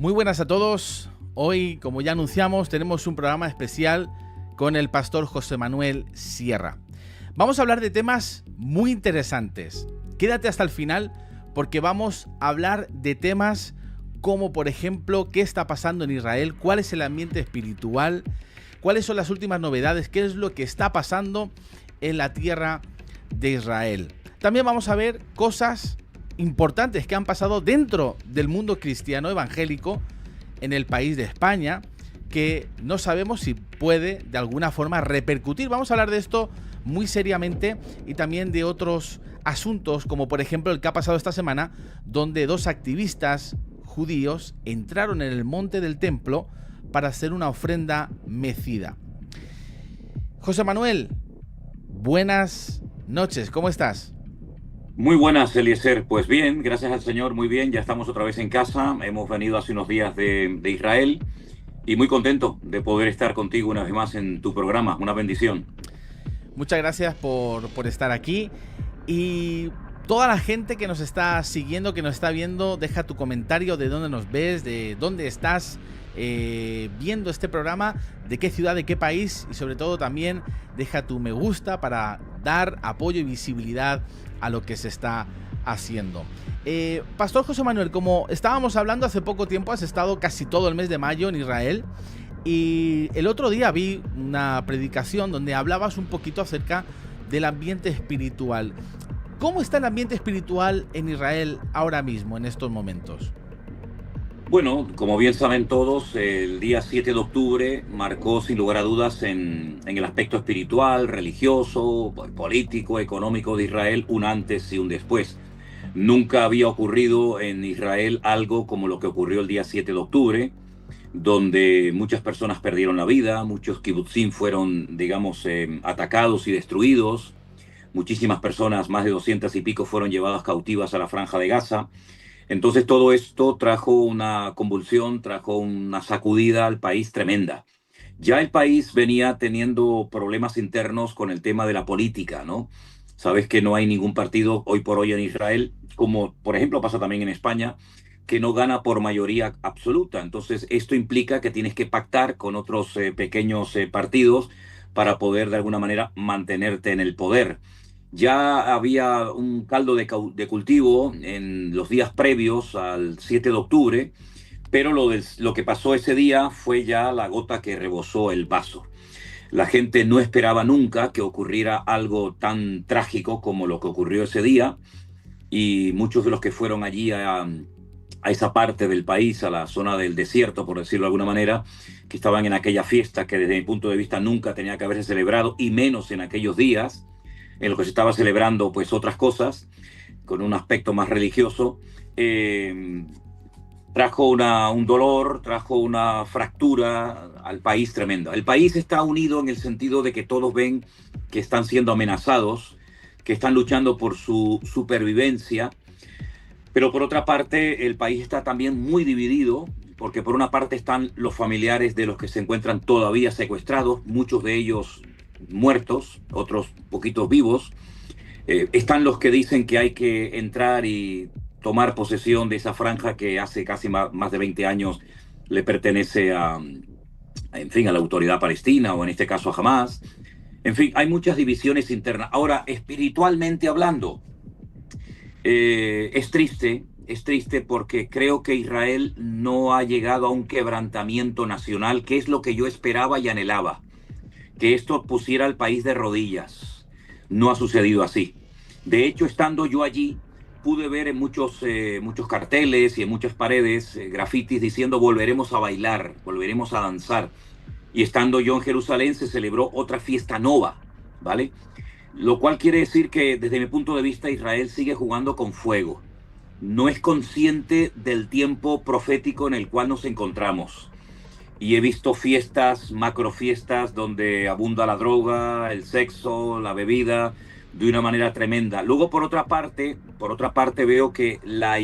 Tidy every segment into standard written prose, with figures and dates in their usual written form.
Muy buenas a todos. Hoy, como ya anunciamos, tenemos un programa especial con el pastor José Manuel Sierra. Vamos a hablar de temas muy interesantes. Quédate hasta el final porque vamos a hablar de temas como, por ejemplo, qué está pasando en Israel, cuál es el ambiente espiritual, cuáles son las últimas novedades, qué es lo que está pasando en la tierra de Israel. También vamos a ver cosas importantes que han pasado dentro del mundo cristiano evangélico en el país de España, que no sabemos si puede de alguna forma repercutir. Vamos a hablar de esto muy seriamente y también de otros asuntos, como por ejemplo el que ha pasado esta semana, donde dos activistas judíos entraron en el monte del templo para hacer una ofrenda mecida. José Manuel, buenas noches, ¿cómo estás? Muy buenas, Eliezer. Pues bien, gracias al Señor, muy bien. Ya estamos otra vez en casa. Hemos venido hace unos días de Israel y muy contento de poder estar contigo una vez más en tu programa. Una bendición. Muchas gracias por estar aquí. Y toda la gente que nos está siguiendo, que nos está viendo, deja tu comentario de dónde nos ves, de dónde estás viendo este programa, de qué ciudad, de qué país, y sobre todo también deja tu me gusta para dar apoyo y visibilidad a lo que se está haciendo. Pastor José Manuel, como estábamos hablando hace poco tiempo, has estado casi todo el mes de mayo en Israel, y el otro día vi una predicación donde hablabas un poquito acerca del ambiente espiritual. ¿Cómo está el ambiente espiritual en Israel ahora mismo, en estos momentos? Bueno, como bien saben todos, el día 7 de octubre marcó sin lugar a dudas en el aspecto espiritual, religioso, político, económico de Israel un antes y un después. Nunca había ocurrido en Israel algo como lo que ocurrió el día 7 de octubre, donde muchas personas perdieron la vida, muchos kibutzim fueron, digamos, atacados y destruidos, muchísimas personas, más de 200 y pico, fueron llevadas cautivas a la Franja de Gaza. Entonces todo esto trajo una convulsión, trajo una sacudida al país tremenda. Ya el país venía teniendo problemas internos con el tema de la política, ¿no? Sabes que no hay ningún partido hoy por hoy en Israel, como por ejemplo pasa también en España, que no gana por mayoría absoluta. Entonces esto implica que tienes que pactar con otros pequeños partidos para poder de alguna manera mantenerte en el poder. Ya había un caldo de cultivo en los días previos al 7 de octubre, pero lo que pasó ese día fue ya la gota que rebosó el vaso. La gente no esperaba nunca que ocurriera algo tan trágico como lo que ocurrió ese día, y muchos de los que fueron allí a esa parte del país, a la zona del desierto, por decirlo de alguna manera, que estaban en aquella fiesta que desde mi punto de vista nunca tenía que haberse celebrado, y menos en aquellos días, en los que se estaba celebrando pues otras cosas, con un aspecto más religioso, trajo un dolor, trajo una fractura al país tremenda. El país está unido en el sentido de que todos ven que están siendo amenazados, que están luchando por su supervivencia, pero por otra parte el país está también muy dividido, porque por una parte están los familiares de los que se encuentran todavía secuestrados, muchos de ellos muertos, otros poquitos vivos. Están los que dicen que hay que entrar y tomar posesión de esa franja que hace casi más de 20 años le pertenece en fin, a la autoridad palestina, o en este caso a Hamas. En fin, hay muchas divisiones internas. Ahora, espiritualmente hablando, es triste porque creo que Israel no ha llegado a un quebrantamiento nacional, que es lo que yo esperaba y anhelaba, que esto pusiera al país de rodillas. No ha sucedido así. De hecho, estando yo allí, pude ver en muchos carteles y en muchas paredes grafitis diciendo volveremos a bailar, volveremos a danzar. Y estando yo en Jerusalén se celebró otra fiesta nova, ¿vale? Lo cual quiere decir que desde mi punto de vista Israel sigue jugando con fuego. No es consciente del tiempo profético en el cual nos encontramos. Y he visto fiestas, macrofiestas, donde abunda la droga, el sexo, la bebida, de una manera tremenda. Luego, por otra parte veo que las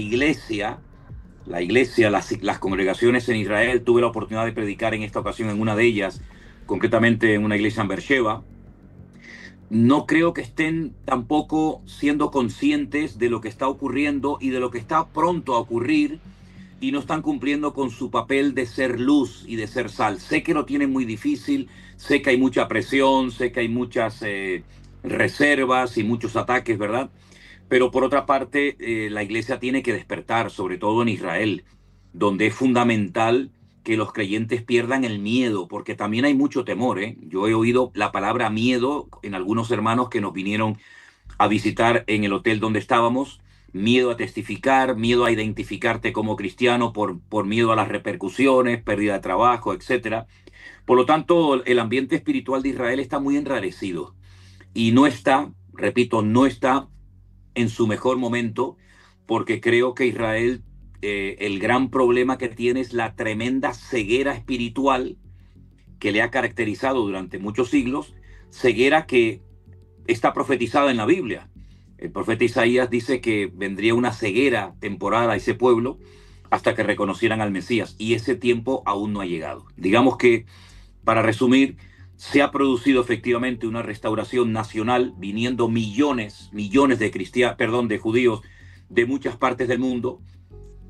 congregaciones en Israel, tuve la oportunidad de predicar en esta ocasión en una de ellas, concretamente en una iglesia en Beersheba. No creo que estén tampoco siendo conscientes de lo que está ocurriendo y de lo que está pronto a ocurrir y no están cumpliendo con su papel de ser luz y de ser sal. Sé que lo tienen muy difícil, sé que hay mucha presión, sé que hay muchas reservas y muchos ataques, ¿verdad? Pero por otra parte, la iglesia tiene que despertar, sobre todo en Israel, donde es fundamental que los creyentes pierdan el miedo, porque también hay mucho temor, ¿eh? Yo he oído la palabra miedo en algunos hermanos que nos vinieron a visitar en el hotel donde estábamos, miedo a testificar, miedo a identificarte como cristiano por miedo a las repercusiones, pérdida de trabajo, etcétera. Por lo tanto, el ambiente espiritual de Israel está muy enrarecido y no está, repito, no está en su mejor momento, porque creo que Israel, el gran problema que tiene es la tremenda ceguera espiritual que le ha caracterizado durante muchos siglos, ceguera que está profetizada en la Biblia. El profeta Isaías dice que vendría una ceguera temporal a ese pueblo hasta que reconocieran al Mesías, y ese tiempo aún no ha llegado. Digamos que, para resumir, se ha producido efectivamente una restauración nacional, viniendo millones de de judíos de muchas partes del mundo,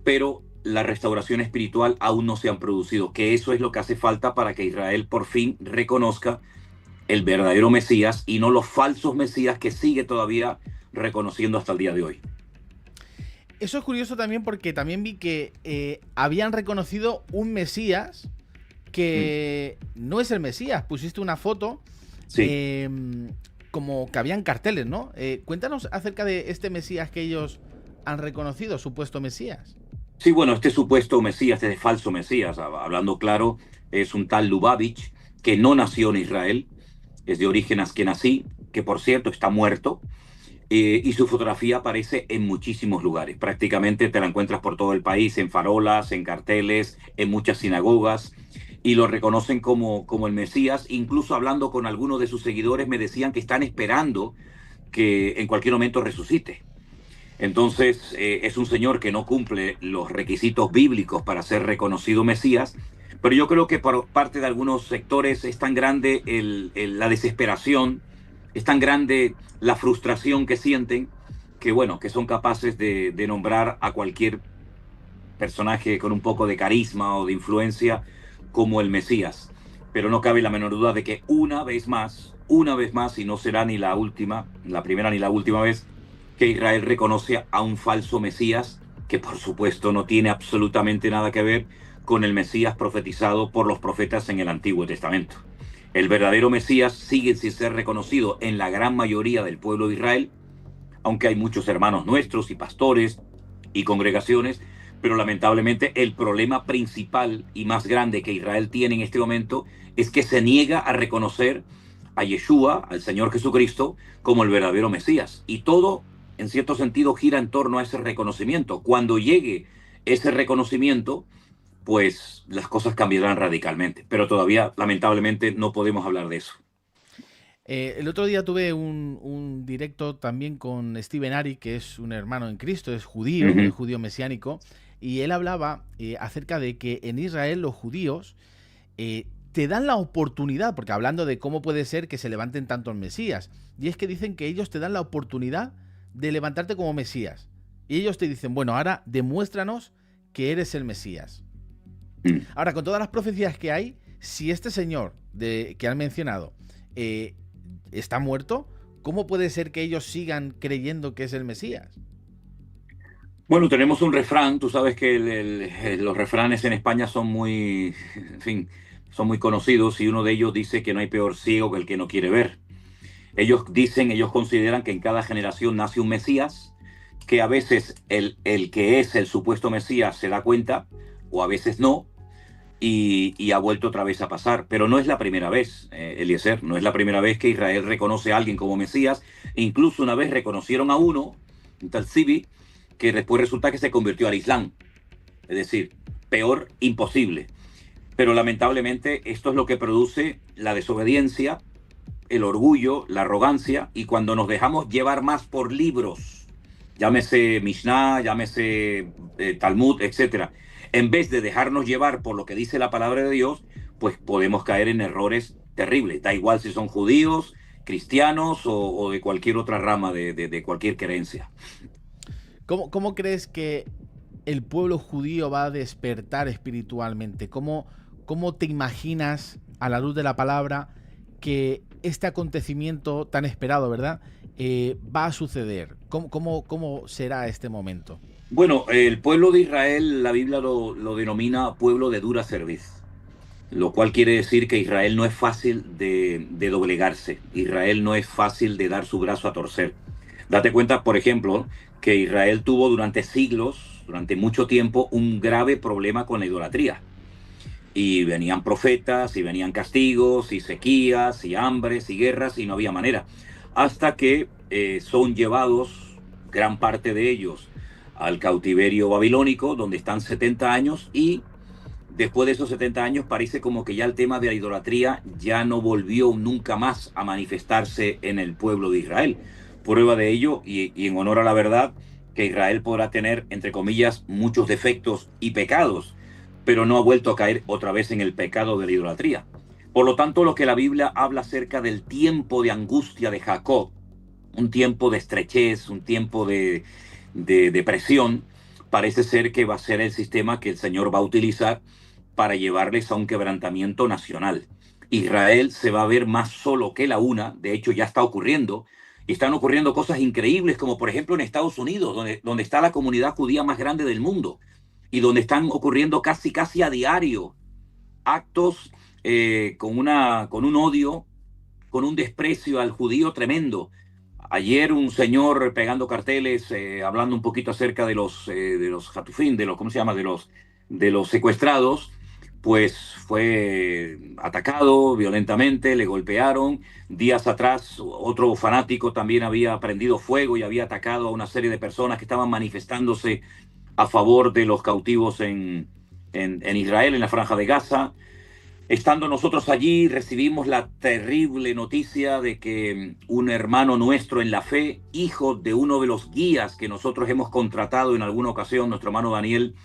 pero la restauración espiritual aún no se han producido, que eso es lo que hace falta para que Israel por fin reconozca el verdadero Mesías y no los falsos Mesías que sigue todavía reconociendo hasta el día de hoy. Eso es curioso también porque también vi que habían reconocido un Mesías que no es el Mesías. Pusiste una foto, Sí. como que habían carteles, ¿no? Cuéntanos acerca de este Mesías que ellos han reconocido, supuesto Mesías. Sí, bueno, este supuesto Mesías, este falso Mesías, hablando claro, es un tal Lubavitch que no nació en Israel, es de origen askenazí, que por cierto está muerto, y su fotografía aparece en muchísimos lugares. Prácticamente te la encuentras por todo el país, en farolas, en carteles, en muchas sinagogas, y lo reconocen como el Mesías. Incluso hablando con algunos de sus seguidores me decían que están esperando que en cualquier momento resucite. Entonces, es un señor que no cumple los requisitos bíblicos para ser reconocido Mesías, pero yo creo que por parte de algunos sectores es tan grande la desesperación, es tan grande la frustración que sienten, que bueno, que son capaces de nombrar a cualquier personaje con un poco de carisma o de influencia como el Mesías. Pero no cabe la menor duda de que una vez más, y no será ni la última, la primera ni la última vez, que Israel reconoce a un falso Mesías que por supuesto no tiene absolutamente nada que ver con el Mesías profetizado por los profetas en el Antiguo Testamento. El verdadero Mesías sigue sin ser reconocido en la gran mayoría del pueblo de Israel, aunque hay muchos hermanos nuestros y pastores y congregaciones, pero lamentablemente el problema principal y más grande que Israel tiene en este momento es que se niega a reconocer a Yeshua, al Señor Jesucristo, como el verdadero Mesías. Y todo, en cierto sentido, gira en torno a ese reconocimiento. Cuando llegue ese reconocimiento, pues las cosas cambiarán radicalmente. Pero todavía, lamentablemente, no podemos hablar de eso. El otro día tuve un directo también con Steven Ari, que es un hermano en Cristo, es judío mesiánico, y él hablaba acerca de que en Israel los judíos te dan la oportunidad, porque hablando de cómo puede ser que se levanten tantos mesías, y es que dicen que ellos te dan la oportunidad de levantarte como mesías. Y ellos te dicen, bueno, ahora demuéstranos que eres el Mesías. Ahora, con todas las profecías que hay, si este señor que han mencionado está muerto, ¿cómo puede ser que ellos sigan creyendo que es el Mesías? Bueno, tenemos un refrán, tú sabes que los refranes en España son muy, en fin, son muy conocidos, y uno de ellos dice que no hay peor ciego que el que no quiere ver. Ellos consideran que en cada generación nace un Mesías, que a veces el que es el supuesto Mesías se da cuenta, o a veces no, y ha vuelto otra vez a pasar. Pero no es la primera vez, Eliezer, no es la primera vez que Israel reconoce a alguien como Mesías. Incluso una vez reconocieron a uno, un tal Zibi, que después resulta que se convirtió al Islam. Es decir, peor imposible. Pero lamentablemente esto es lo que produce la desobediencia, el orgullo, la arrogancia, y cuando nos dejamos llevar más por libros, llámese Mishnah, llámese Talmud, etcétera, en vez de dejarnos llevar por lo que dice la palabra de Dios, pues podemos caer en errores terribles. Da igual si son judíos, cristianos o de cualquier otra rama de cualquier creencia. ¿Cómo crees que el pueblo judío va a despertar espiritualmente? ¿Cómo te imaginas, a la luz de la palabra, que este acontecimiento tan esperado, ¿verdad?, va a suceder? ¿Cómo será este momento? Bueno, el pueblo de Israel, la Biblia lo denomina pueblo de dura cerviz, lo cual quiere decir que Israel no es fácil de doblegarse. Israel no es fácil de dar su brazo a torcer. Date cuenta, por ejemplo, que Israel tuvo durante siglos, durante mucho tiempo, un grave problema con la idolatría. Y venían profetas, y venían castigos, y sequías, y hambres, y guerras, y no había manera. Hasta que son llevados, gran parte de ellos, al cautiverio babilónico, donde están 70 años, y después de esos 70 años parece como que ya el tema de la idolatría ya no volvió nunca más a manifestarse en el pueblo de Israel. Prueba de ello, y en honor a la verdad, que Israel podrá tener, entre comillas, muchos defectos y pecados, pero no ha vuelto a caer otra vez en el pecado de la idolatría. Por lo tanto, lo que la Biblia habla acerca del tiempo de angustia de Jacob, un tiempo de estrechez, un tiempo de depresión, parece ser que va a ser el sistema que el Señor va a utilizar para llevarles a un quebrantamiento nacional. Israel se va a ver más solo que la una, de hecho ya está ocurriendo, y están ocurriendo cosas increíbles, como por ejemplo en Estados Unidos, donde está la comunidad judía más grande del mundo, y donde están ocurriendo casi a diario actos con un odio, con un desprecio al judío tremendo. Ayer un señor pegando carteles, hablando un poquito acerca de los hatufín, de los, ¿cómo se llama? De los secuestrados, pues fue atacado violentamente, le golpearon. Días atrás, otro fanático también había prendido fuego y había atacado a una serie de personas que estaban manifestándose a favor de los cautivos en Israel, en la Franja de Gaza. Estando nosotros allí, recibimos la terrible noticia de que un hermano nuestro en la fe, hijo de uno de los guías que nosotros hemos contratado en alguna ocasión, nuestro hermano Daniel,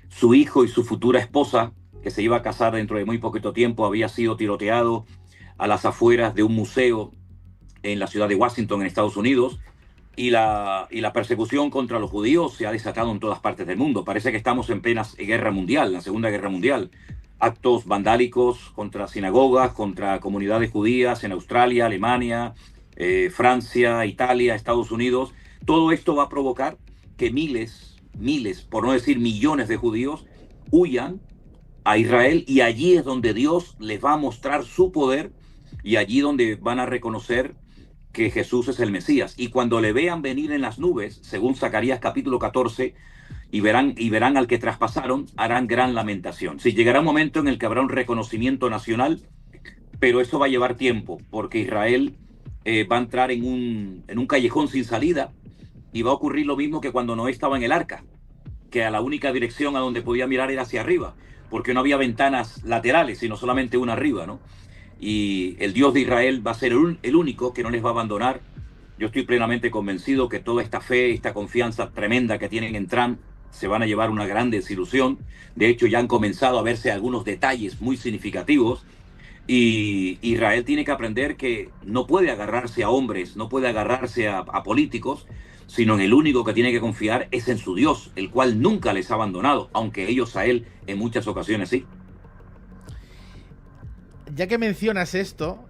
su hijo y su futura esposa, que se iba a casar dentro de muy poquito tiempo, había sido tiroteado a las afueras de un museo en la ciudad de Washington, en Estados Unidos, y la persecución contra los judíos se ha desatado en todas partes del mundo. Parece que estamos en plena guerra mundial, la Segunda Guerra Mundial. Actos vandálicos contra sinagogas, contra comunidades judías en Australia, Alemania, Francia, Italia, Estados Unidos. Todo esto va a provocar que miles, por no decir millones de judíos huyan a Israel, y allí es donde Dios les va a mostrar su poder, y allí donde van a reconocer que Jesús es el Mesías. Y cuando le vean venir en las nubes, según Zacarías capítulo 14, y verán al que traspasaron, harán gran lamentación. Sí, llegará un momento en el que habrá un reconocimiento nacional, pero eso va a llevar tiempo, porque Israel va a entrar en un callejón sin salida, y va a ocurrir lo mismo que cuando Noé estaba en el arca, que a la única dirección a donde podía mirar era hacia arriba, porque no había ventanas laterales, sino solamente una arriba, ¿no? Y el Dios de Israel va a ser el único que no les va a abandonar. Yo estoy plenamente convencido que toda esta fe, esta confianza tremenda que tienen en Trump, se van a llevar una gran desilusión. De hecho, ya han comenzado a verse algunos detalles muy significativos, y Israel tiene que aprender que no puede agarrarse a hombres, no puede agarrarse a políticos, sino en el único que tiene que confiar es en su Dios, el cual nunca les ha abandonado, aunque ellos a él en muchas ocasiones sí. Ya que mencionas esto,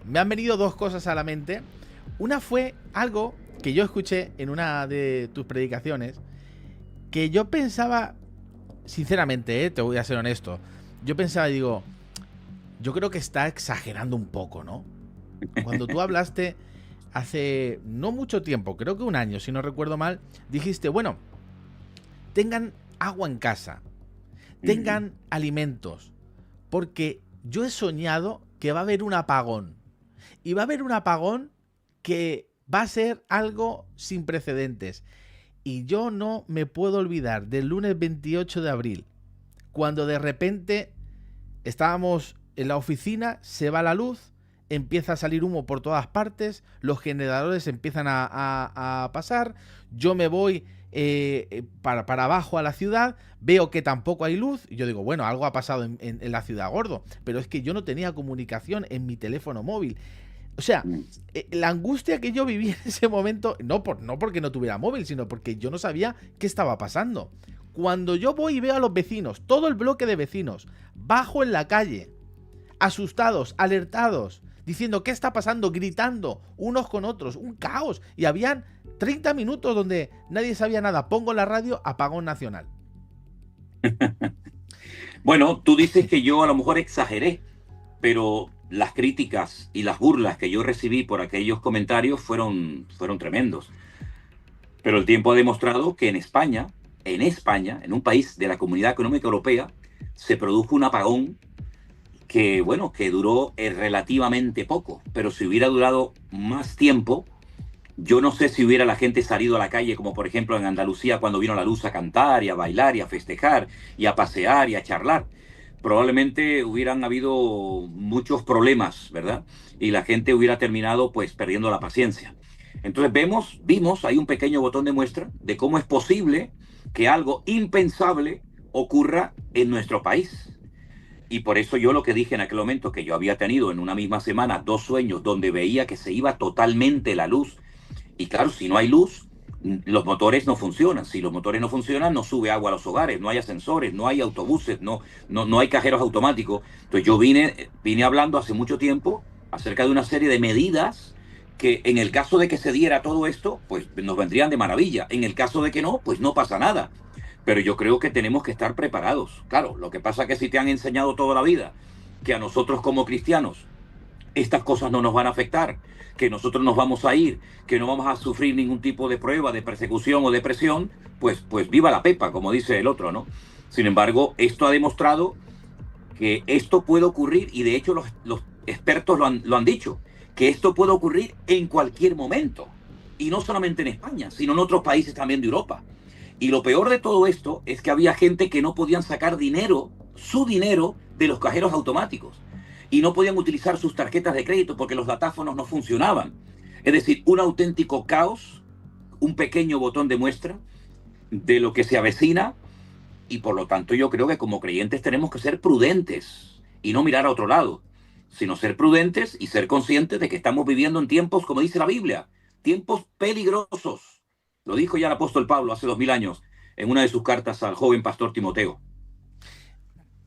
me han venido dos cosas a la mente. Una fue algo que yo escuché en una de tus predicaciones, que yo pensaba, sinceramente, te voy a ser honesto, yo pensaba, digo, yo creo que está exagerando un poco, ¿no? Cuando tú hablaste hace no mucho tiempo, creo que un año, si no recuerdo mal, dijiste, bueno, tengan agua en casa, tengan alimentos, porque yo he soñado que va a haber un apagón, y va a haber un apagón que va a ser algo sin precedentes. Y yo no me puedo olvidar del lunes 28 de abril, cuando de repente estábamos en la oficina, se va la luz, empieza a salir humo por todas partes, los generadores empiezan a pasar, yo me voy para abajo a la ciudad, veo que tampoco hay luz, y yo digo, bueno, algo ha pasado en la ciudad, gordo, pero es que yo no tenía comunicación en mi teléfono móvil. O sea, la angustia que yo viví en ese momento, no porque no tuviera móvil, sino porque yo no sabía qué estaba pasando. Cuando yo voy y veo a los vecinos, todo el bloque de vecinos, bajo en la calle, asustados, alertados, diciendo qué está pasando, gritando unos con otros, un caos. Y habían 30 minutos donde nadie sabía nada. Pongo la radio, apagón nacional. Bueno, tú dices que yo a lo mejor exageré, pero las críticas y las burlas que yo recibí por aquellos comentarios fueron tremendos. Pero el tiempo ha demostrado que en España, en un país de la Comunidad Económica Europea, se produjo un apagón que, bueno, que duró relativamente poco. Pero si hubiera durado más tiempo, yo no sé si hubiera la gente salido a la calle, como por ejemplo en Andalucía, cuando vino la luz, a cantar y a bailar y a festejar y a pasear y a charlar. Probablemente hubieran habido muchos problemas, ¿verdad? Y la gente hubiera terminado pues perdiendo la paciencia. Entonces vimos ahí un pequeño botón de muestra de cómo es posible que algo impensable ocurra en nuestro país. Y por eso yo lo que dije en aquel momento, que yo había tenido en una misma semana 2 sueños donde veía que se iba totalmente la luz. Y claro, si no hay luz, los motores no funcionan. Si los motores no funcionan, no sube agua a los hogares, no hay ascensores, no hay autobuses, no hay cajeros automáticos. Entonces yo vine hablando hace mucho tiempo acerca de una serie de medidas que en el caso de que se diera todo esto, pues nos vendrían de maravilla. En el caso de que no, pues no pasa nada. Pero yo creo que tenemos que estar preparados. Claro, lo que pasa es que si te han enseñado toda la vida que a nosotros como cristianos estas cosas no nos van a afectar, que nosotros nos vamos a ir, que no vamos a sufrir ningún tipo de prueba, de persecución o de presión, pues viva la pepa, como dice el otro, ¿no? Sin embargo, esto ha demostrado que esto puede ocurrir, y de hecho los expertos lo han dicho, que esto puede ocurrir en cualquier momento, y no solamente en España, sino en otros países también de Europa. Y lo peor de todo esto es que había gente que no podían sacar dinero, su dinero, de los cajeros automáticos. Y no podían utilizar sus tarjetas de crédito porque los datáfonos no funcionaban. Es decir, un auténtico caos, un pequeño botón de muestra de lo que se avecina, y por lo tanto yo creo que como creyentes tenemos que ser prudentes y no mirar a otro lado, sino ser prudentes y ser conscientes de que estamos viviendo en tiempos, como dice la Biblia, tiempos peligrosos. Lo dijo ya el apóstol Pablo hace 2000 años en una de sus cartas al joven pastor Timoteo.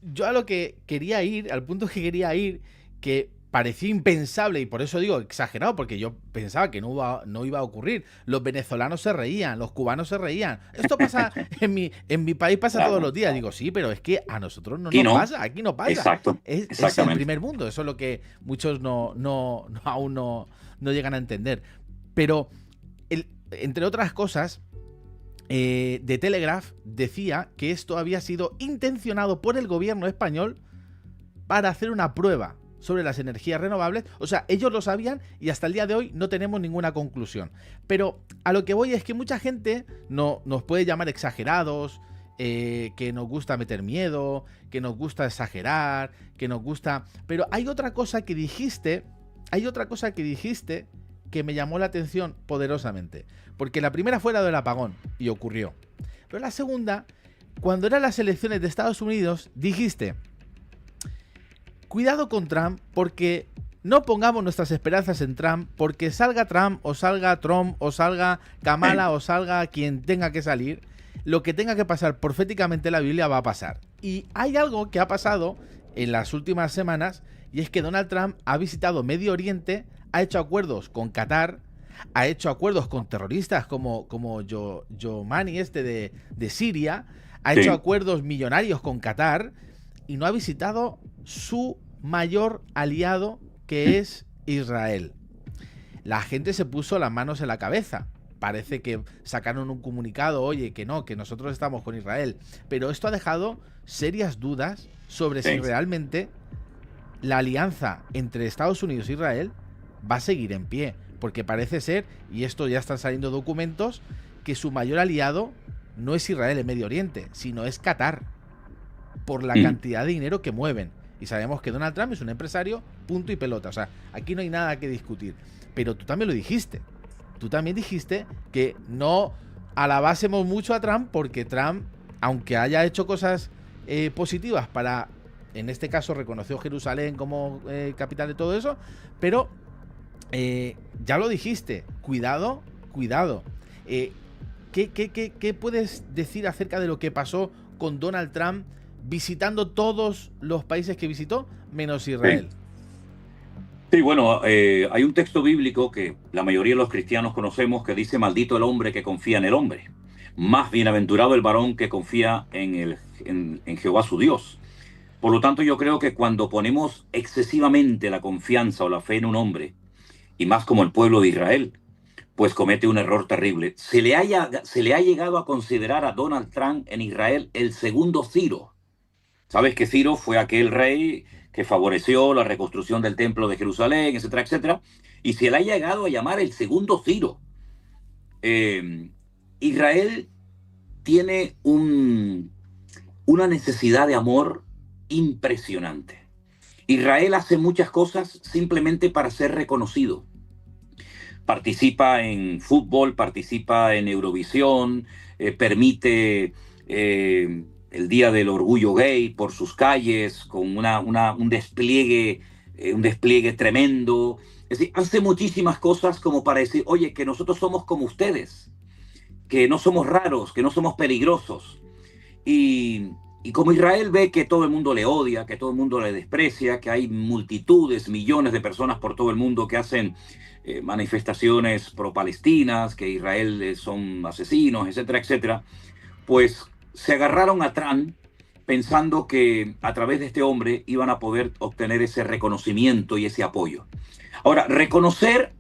Yo a lo que quería ir, al punto que quería ir, que parecía impensable, y por eso digo exagerado, porque yo pensaba que no iba a ocurrir. Los venezolanos se reían, los cubanos se reían. Esto pasa en mi país, pasa todos los días. Digo, sí, pero es que a nosotros no nos pasa, aquí no pasa. Exacto, es el primer mundo, eso es lo que muchos aún no llegan a entender. Pero, entre otras cosas, The Telegraph decía que esto había sido intencionado por el gobierno español para hacer una prueba sobre las energías renovables. O sea, ellos lo sabían y hasta el día de hoy no tenemos ninguna conclusión. Pero a lo que voy es que mucha gente nos puede llamar exagerados, que nos gusta meter miedo, que nos gusta exagerar, que nos gusta... Pero hay otra cosa que dijiste que me llamó la atención poderosamente. Porque la primera fue la del apagón, y ocurrió. Pero la segunda, cuando eran las elecciones de Estados Unidos, dijiste: cuidado con Trump, porque no pongamos nuestras esperanzas en Trump, porque salga Trump, o salga Trump, o salga Kamala, o salga quien tenga que salir, lo que tenga que pasar proféticamente en la Biblia va a pasar. Y hay algo que ha pasado en las últimas semanas, y es que Donald Trump ha visitado Medio Oriente, ha hecho acuerdos con Qatar, ha hecho acuerdos con terroristas como Yomani de Siria, ha hecho acuerdos millonarios con Qatar, y no ha visitado su mayor aliado, que es Israel. La gente se puso las manos en la cabeza. Parece que sacaron un comunicado, oye, que no, que nosotros estamos con Israel. Pero esto ha dejado serias dudas sobre si realmente la alianza entre Estados Unidos e Israel va a seguir en pie, porque parece ser, y esto ya están saliendo documentos, que su mayor aliado no es Israel en Medio Oriente, sino es Qatar, por la cantidad de dinero que mueven. Y sabemos que Donald Trump es un empresario, punto y pelota. O sea, aquí no hay nada que discutir. Pero tú también lo dijiste. Tú también dijiste que no alabásemos mucho a Trump, porque Trump, aunque haya hecho cosas positivas para, en este caso reconoció Jerusalén como capital de todo eso, pero Ya lo dijiste, cuidado, cuidado. ¿Qué puedes decir acerca de lo que pasó con Donald Trump visitando todos los países que visitó, menos Israel? Sí. Sí, bueno, hay un texto bíblico que la mayoría de los cristianos conocemos que dice: maldito el hombre que confía en el hombre, más bienaventurado el varón que confía en Jehová su Dios. Por lo tanto, yo creo que cuando ponemos excesivamente la confianza o la fe en un hombre, y más como el pueblo de Israel, pues comete un error terrible. Se le ha llegado a considerar a Donald Trump en Israel el segundo Ciro. Sabes que Ciro fue aquel rey que favoreció la reconstrucción del templo de Jerusalén, etcétera, etcétera, y se le ha llegado a llamar el segundo Ciro. Israel tiene una necesidad de amor impresionante. Israel hace muchas cosas simplemente para ser reconocido. Participa en fútbol, participa en Eurovisión, permite el Día del Orgullo Gay por sus calles, con un despliegue tremendo. Es decir, hace muchísimas cosas como para decir: oye, que nosotros somos como ustedes, que no somos raros, que no somos peligrosos. Y como Israel ve que todo el mundo le odia, que todo el mundo le desprecia, que hay multitudes, millones de personas por todo el mundo que hacen manifestaciones pro-palestinas, que Israel son asesinos, etcétera, etcétera, pues se agarraron a Trump pensando que a través de este hombre iban a poder obtener ese reconocimiento y ese apoyo. Ahora, reconocer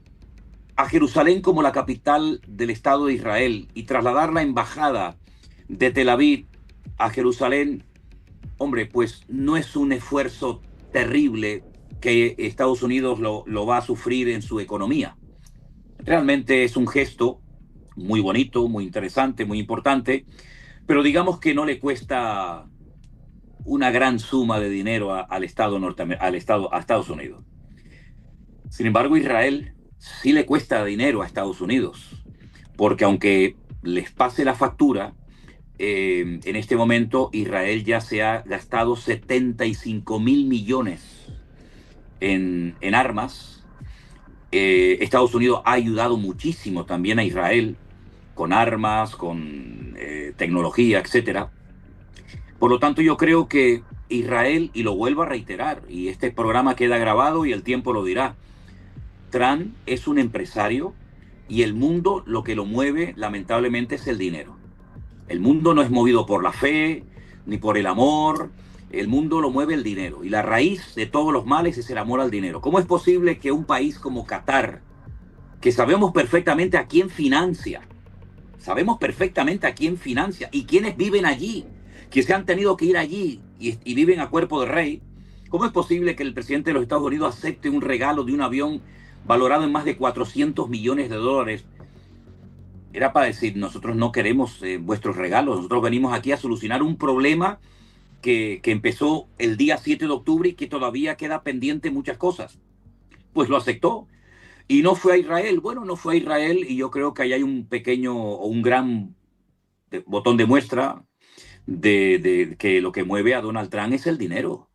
a Jerusalén como la capital del Estado de Israel y trasladar la embajada de Tel Aviv a Jerusalén, hombre, pues no es un esfuerzo terrible que Estados Unidos lo va a sufrir en su economía. Realmente es un gesto muy bonito, muy interesante, muy importante, pero digamos que no le cuesta una gran suma de dinero a Estados Unidos. Sin embargo, Israel sí le cuesta dinero a Estados Unidos, porque aunque les pase la factura, en este momento Israel ya se ha gastado 75.000 millones en armas. Estados Unidos ha ayudado muchísimo también a Israel con armas, con tecnología, etcétera. Por lo tanto, yo creo que Israel, y lo vuelvo a reiterar, y este programa queda grabado y el tiempo lo dirá, Trump es un empresario y el mundo lo que lo mueve lamentablemente es el dinero. El mundo no es movido por la fe ni por el amor. El mundo lo mueve el dinero. Y la raíz de todos los males es el amor al dinero. ¿Cómo es posible que un país como Qatar, que sabemos perfectamente a quién financia, y quiénes viven allí, que se han tenido que ir allí y viven a cuerpo de rey, cómo es posible que el presidente de los Estados Unidos acepte un regalo de un avión valorado en más de 400 millones de dólares? Era para decir: nosotros no queremos vuestros regalos, nosotros venimos aquí a solucionar un problema que empezó el día 7 de octubre y que todavía queda pendiente muchas cosas. Pues lo aceptó. Y no fue a Israel. Bueno, no fue a Israel, y yo creo que ahí hay un pequeño o un gran botón de muestra de que lo que mueve a Donald Trump es el dinero.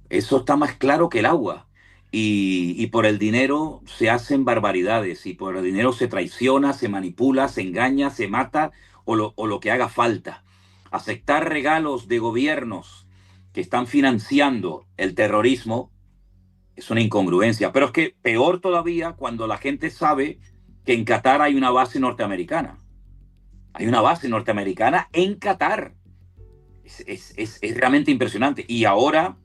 Eso está más claro que el agua. Y por el dinero se hacen barbaridades, y por el dinero se traiciona, se manipula, se engaña, se mata o lo que haga falta. Aceptar regalos de gobiernos que están financiando el terrorismo es una incongruencia. Pero es que peor todavía cuando la gente sabe que en Qatar hay una base norteamericana. Hay una base norteamericana en Qatar. Es realmente impresionante. Y ahora,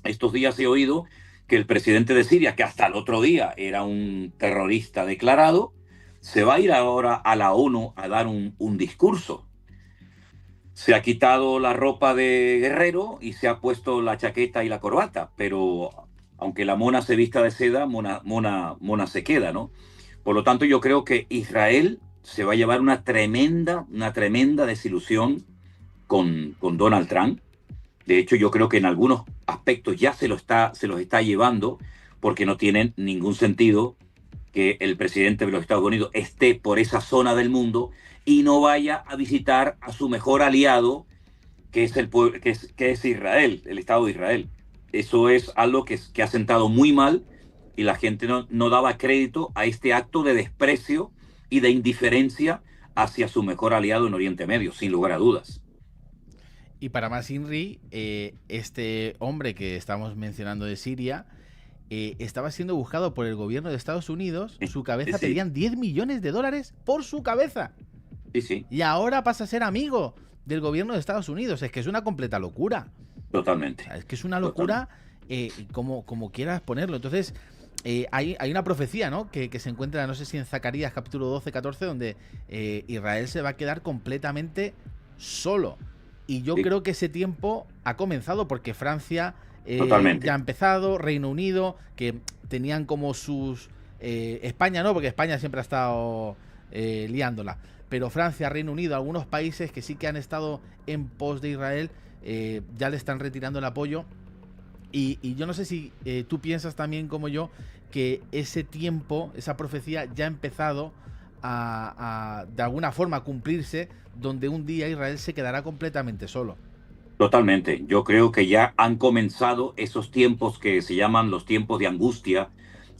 estos días he oído que el presidente de Siria, que hasta el otro día era un terrorista declarado, se va a ir ahora a la ONU a dar un discurso. Se ha quitado la ropa de guerrero y se ha puesto la chaqueta y la corbata, pero aunque la mona se vista de seda, mona se queda, ¿no? Por lo tanto, yo creo que Israel se va a llevar una tremenda desilusión con Donald Trump. De hecho, yo creo que en algunos aspectos ya se los está llevando, porque no tiene ningún sentido que el presidente de los Estados Unidos esté por esa zona del mundo y no vaya a visitar a su mejor aliado, que es Israel, el Estado de Israel. Eso es algo que ha sentado muy mal y la gente no daba crédito a este acto de desprecio y de indiferencia hacia su mejor aliado en Oriente Medio, sin lugar a dudas. Y para más Inri, este hombre que estamos mencionando de Siria estaba siendo buscado por el gobierno de Estados Unidos. Su cabeza, Sí, pedían 10 millones de dólares por su cabeza. sí, sí, Y ahora pasa a ser amigo del gobierno de Estados Unidos. Es que es una completa locura. O totalmente. sea, es que es una Totalmente. locura como quieras ponerlo. Entonces, hay una profecía, ¿no? Que se encuentra, no sé si en Zacarías capítulo 12, 14, donde Israel se va a quedar completamente solo. Y yo Sí, creo que ese tiempo ha comenzado porque Francia ya ha totalmente. empezado, Reino Unido, que tenían como sus... España no, porque España siempre ha estado liándola. Pero Francia, Reino Unido, algunos países que sí que han estado en pos de Israel, ya le están retirando el apoyo. Y yo no sé si tú piensas también como yo que ese tiempo, esa profecía ya ha empezado de alguna forma a cumplirse, donde un día Israel se quedará completamente solo. Totalmente. Yo creo que ya han comenzado esos tiempos que se llaman los tiempos de angustia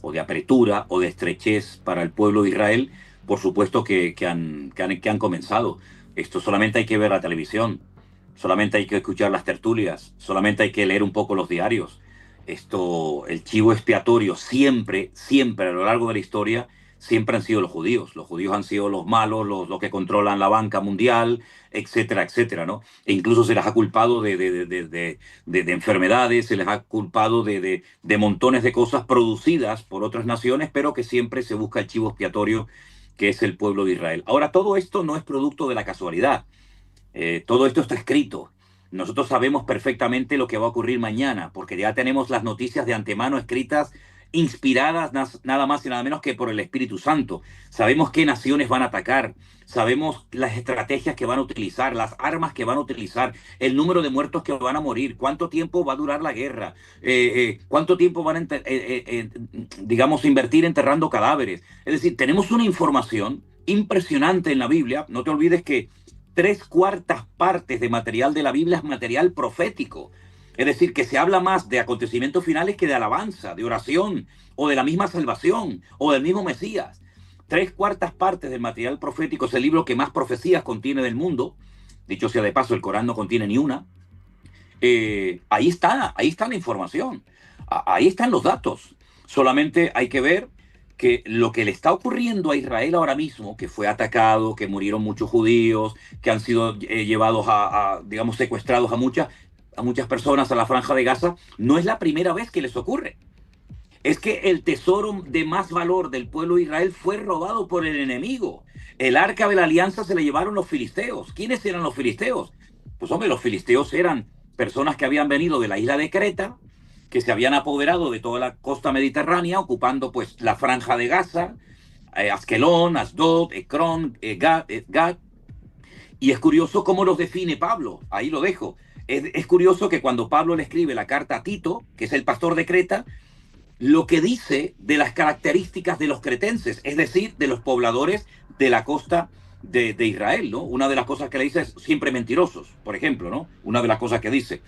o de apretura o de estrechez para el pueblo de Israel. Por supuesto que han comenzado. Esto solamente hay que ver la televisión, solamente hay que escuchar las tertulias, solamente hay que leer un poco los diarios. Esto, el chivo expiatorio siempre, siempre a lo largo de la historia, siempre han sido los judíos. Los judíos han sido los malos, los que controlan la banca mundial, etcétera, etcétera, ¿no? E incluso se les ha culpado de enfermedades, se les ha culpado de montones de cosas producidas por otras naciones, pero que siempre se busca el chivo expiatorio, que es el pueblo de Israel. Ahora, todo esto no es producto de la casualidad. Todo esto está escrito. Nosotros sabemos perfectamente lo que va a ocurrir mañana, porque ya tenemos las noticias de antemano escritas, inspiradas nada más y nada menos que por el Espíritu Santo. Sabemos qué naciones van a atacar, sabemos las estrategias que van a utilizar, las armas que van a utilizar, el número de muertos que van a morir, cuánto tiempo va a durar la guerra, cuánto tiempo van a, digamos, invertir enterrando cadáveres. Es decir, tenemos una información impresionante en la Biblia. No te olvides que tres cuartas partes de material de la Biblia es material profético. Es decir, que se habla más de acontecimientos finales que de alabanza, de oración, o de la misma salvación, o del mismo Mesías. Tres cuartas partes del material profético es el libro que más profecías contiene del mundo. Dicho sea de paso, el Corán no contiene ni una. Ahí está la información. Ahí están los datos. Solamente hay que ver que lo que le está ocurriendo a Israel ahora mismo, que fue atacado, que murieron muchos judíos, que han sido llevados digamos, secuestrados a muchas personas a la Franja de Gaza, no es la primera vez que les ocurre. Es que el tesoro de más valor del pueblo de Israel fue robado por el enemigo. El arca de la alianza se le llevaron los filisteos. ¿Quiénes eran los filisteos? Pues hombre, los filisteos eran personas que habían venido de la isla de Creta, que se habían apoderado de toda la costa mediterránea, ocupando pues la franja de Gaza, Askelón, Asdod, Ecrón, Gad. Y es curioso cómo los define Pablo. Ahí lo dejo. Es curioso que cuando Pablo le escribe la carta a Tito, que es el pastor de Creta, lo que dice de las características de los cretenses, es decir, de los pobladores de la costa de Israel, ¿no? Una de las cosas que le dice es siempre mentirosos, por ejemplo, ¿no? Una de las cosas que dice.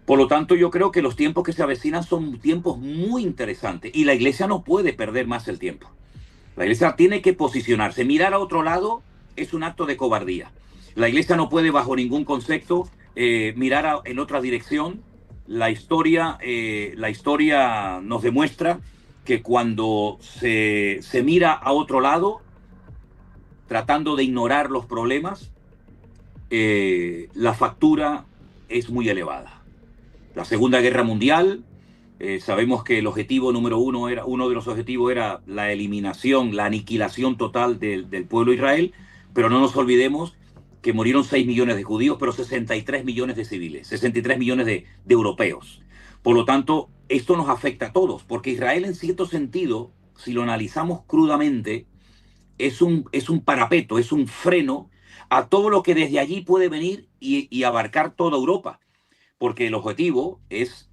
Por lo tanto, yo creo que los tiempos que se avecinan son tiempos muy interesantes y la iglesia no puede perder más el tiempo. La iglesia tiene que posicionarse. Mirar a otro lado es un acto de cobardía. La iglesia no puede, bajo ningún concepto, mirar en otra dirección. La historia nos demuestra que cuando se mira a otro lado, tratando de ignorar los problemas, la factura es muy elevada. La Segunda Guerra Mundial, sabemos que el objetivo número uno de los objetivos era la eliminación, la aniquilación total del pueblo de Israel, pero no nos olvidemos que murieron 6 millones de judíos, pero 63 millones de civiles, 63 millones de europeos. Por lo tanto, esto nos afecta a todos, porque Israel en cierto sentido, si lo analizamos crudamente, es un parapeto, es un freno a todo lo que desde allí puede venir y abarcar toda Europa, porque el objetivo es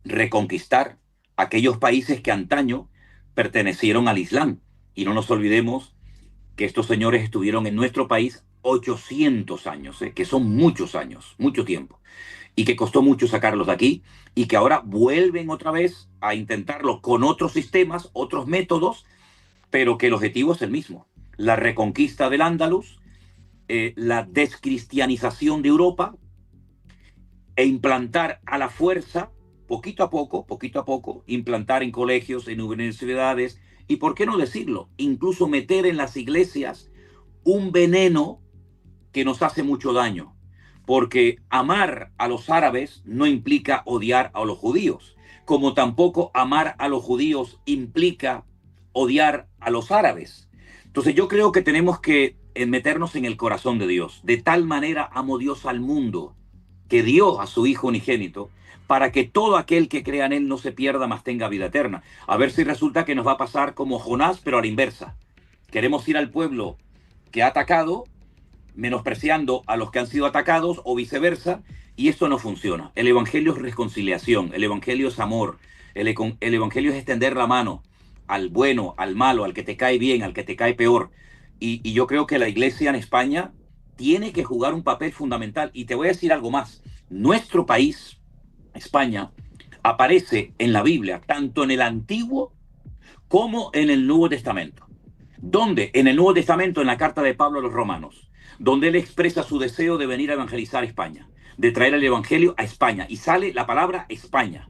reconquistar aquellos países que antaño pertenecieron al Islam. Y no nos olvidemos que estos señores estuvieron en nuestro país 800 años, que son muchos años, mucho tiempo, y que costó mucho sacarlos de aquí, y que ahora vuelven otra vez a intentarlo con otros sistemas, otros métodos, pero que el objetivo es el mismo: la reconquista del Andalus, la descristianización de Europa, e implantar a la fuerza, poquito a poco, implantar en colegios, en universidades, y por qué no decirlo, incluso meter en las iglesias un veneno que nos hace mucho daño, porque amar a los árabes no implica odiar a los judíos, como tampoco amar a los judíos implica odiar a los árabes. Entonces yo creo que tenemos que meternos en el corazón de Dios. De tal manera amó Dios al mundo, que dio a su Hijo unigénito, para que todo aquel que crea en él no se pierda, mas tenga vida eterna. A ver si resulta que nos va a pasar como Jonás, pero a la inversa. Queremos ir al pueblo que ha atacado, menospreciando a los que han sido atacados, o viceversa, y esto no funciona. El evangelio es reconciliación, el evangelio es amor, el evangelio es extender la mano al bueno, al malo, al que te cae bien, al que te cae peor. Y yo creo que la iglesia en España tiene que jugar un papel fundamental. Y te voy a decir algo más. Nuestro país, España, aparece en la Biblia, tanto en el Antiguo como en el Nuevo Testamento. ¿Dónde? En el Nuevo Testamento, en la carta de Pablo a los Romanos, donde él expresa su deseo de venir a evangelizar España, de traer el evangelio a España, y sale la palabra España.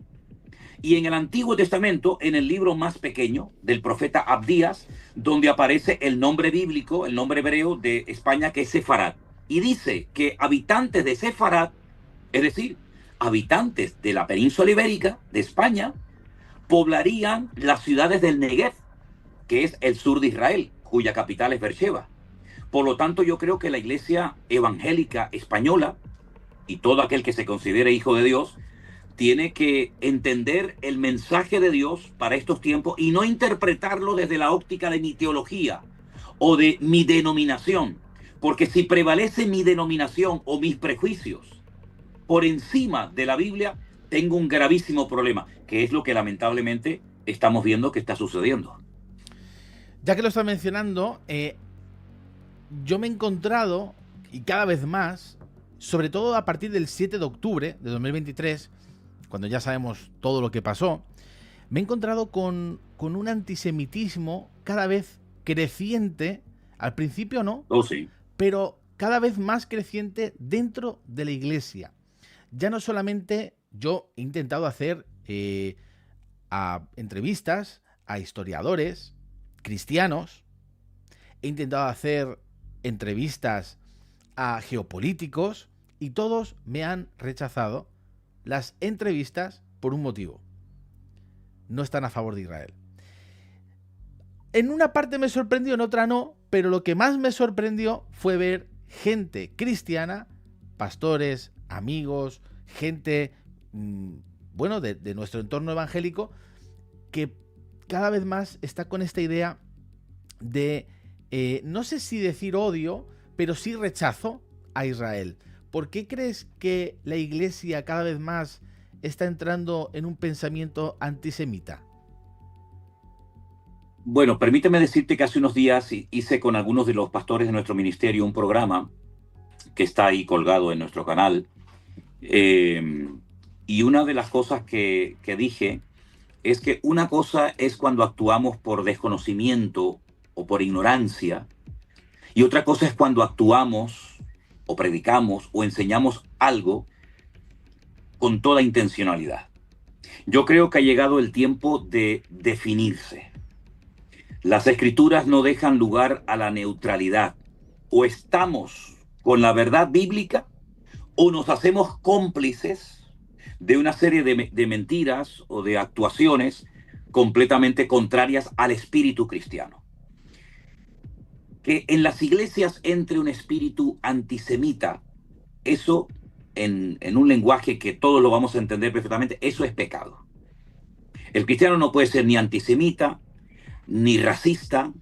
Y en el Antiguo Testamento, en el libro más pequeño del profeta Abdías, donde aparece el nombre bíblico, el nombre hebreo de España, que es Sefarad. Y dice que habitantes de Sefarad, es decir, habitantes de la península ibérica, de España, poblarían las ciudades del Negev, que es el sur de Israel, cuya capital es Beersheba. Por lo tanto, yo creo que la iglesia evangélica española, y todo aquel que se considere hijo de Dios, tiene que entender el mensaje de Dios para estos tiempos y no interpretarlo desde la óptica de mi teología o de mi denominación. Porque si prevalece mi denominación o mis prejuicios por encima de la Biblia, tengo un gravísimo problema, que es lo que lamentablemente estamos viendo que está sucediendo. Ya que lo estás mencionando, yo me he encontrado, y cada vez más, sobre todo a partir del 7 de octubre de 2023, cuando ya sabemos todo lo que pasó, me he encontrado con un antisemitismo cada vez creciente, al principio no, Sí, pero cada vez más creciente dentro de la iglesia. Ya no solamente yo he intentado hacer entrevistas a historiadores cristianos, he intentado hacer entrevistas a geopolíticos y todos me han rechazado las entrevistas por un motivo: no están a favor de Israel. En una parte me sorprendió, en otra no, pero lo que más me sorprendió fue ver gente cristiana, pastores, amigos, gente, bueno, de nuestro entorno evangélico, que cada vez más está con esta idea de, no sé si decir odio, pero sí rechazo a Israel. ¿Por qué crees que la iglesia cada vez más está entrando en un pensamiento antisemita? Bueno, permíteme decirte que hace unos días hice con algunos de los pastores de nuestro ministerio un programa que está ahí colgado en nuestro canal. Y una de las cosas que dije es que una cosa es cuando actuamos por desconocimiento o por ignorancia, y otra cosa es cuando actuamos o predicamos o enseñamos algo con toda intencionalidad. Yo creo que ha llegado el tiempo de definirse. Las escrituras no dejan lugar a la neutralidad. O estamos con la verdad bíblica o nos hacemos cómplices de una serie de mentiras o de actuaciones completamente contrarias al espíritu cristiano. Que en las iglesias entre un espíritu antisemita, eso en un lenguaje que todos lo vamos a entender perfectamente, eso es pecado. El cristiano no puede ser ni antisemita, ni racista.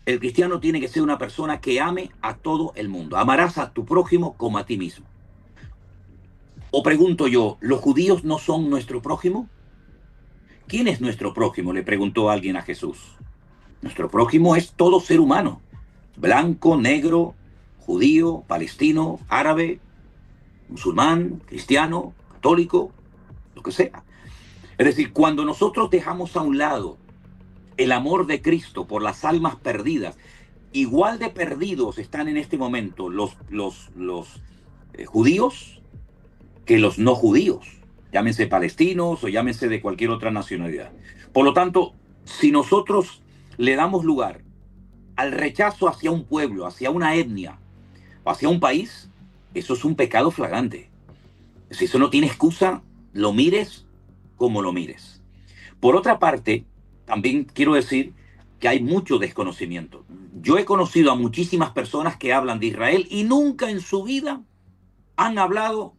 El cristiano tiene que ser una persona que ame a todo el mundo. Amarás a tu prójimo como a ti mismo. O pregunto yo, ¿los judíos no son nuestro prójimo? ¿Quién es nuestro prójimo?, le preguntó alguien a Jesús. Nuestro prójimo es todo ser humano, blanco, negro, judío, palestino, árabe, musulmán, cristiano, católico, lo que sea. Es decir, cuando nosotros dejamos a un lado el amor de Cristo por las almas perdidas, igual de perdidos están en este momento los judíos que los no judíos, llámense palestinos o llámense de cualquier otra nacionalidad. Por lo tanto, si nosotros le damos lugar al rechazo hacia un pueblo, hacia una etnia, o hacia un país, eso es un pecado flagrante. Si eso no tiene excusa, lo mires como lo mires. Por otra parte, también quiero decir que hay mucho desconocimiento. Yo he conocido a muchísimas personas que hablan de Israel y nunca en su vida han hablado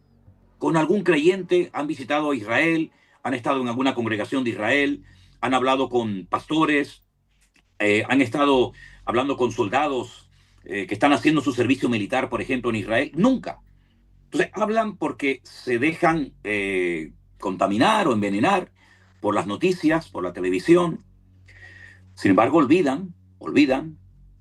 con algún creyente, han visitado Israel, han estado en alguna congregación de Israel, han hablado con pastores, han estado hablando con soldados que están haciendo su servicio militar, por ejemplo, en Israel. Nunca. Entonces hablan porque se dejan contaminar o envenenar por las noticias, por la televisión. Sin embargo, olvidan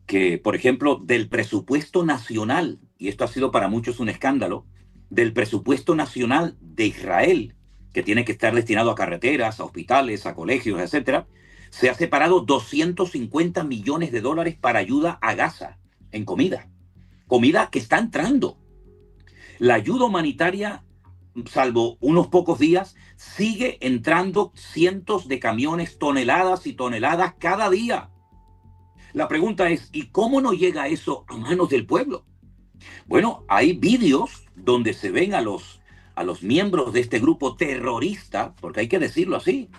que, por ejemplo, del presupuesto nacional, y esto ha sido para muchos un escándalo, del presupuesto nacional de Israel, que tiene que estar destinado a carreteras, a hospitales, a colegios, etcétera, se ha separado 250 millones de dólares para ayuda a Gaza en comida. Comida que está entrando. La ayuda humanitaria, salvo unos pocos días, sigue entrando cientos de camiones, toneladas y toneladas cada día. La pregunta es, ¿y cómo no llega eso a manos del pueblo? Bueno, hay vídeos donde se ven a los miembros de este grupo terrorista, porque hay que decirlo así,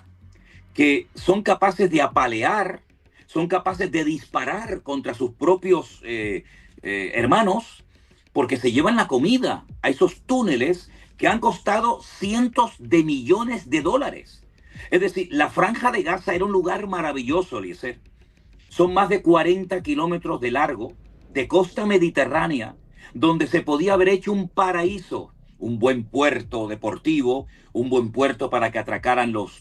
que son capaces de apalear, son capaces de disparar contra sus propios hermanos, porque se llevan la comida a esos túneles que han costado cientos de millones de dólares. Es decir, la Franja de Gaza era un lugar maravilloso, Eliezer. Son más de 40 kilómetros de largo, de costa mediterránea, donde se podía haber hecho un paraíso, un buen puerto deportivo, un buen puerto para que atracaran los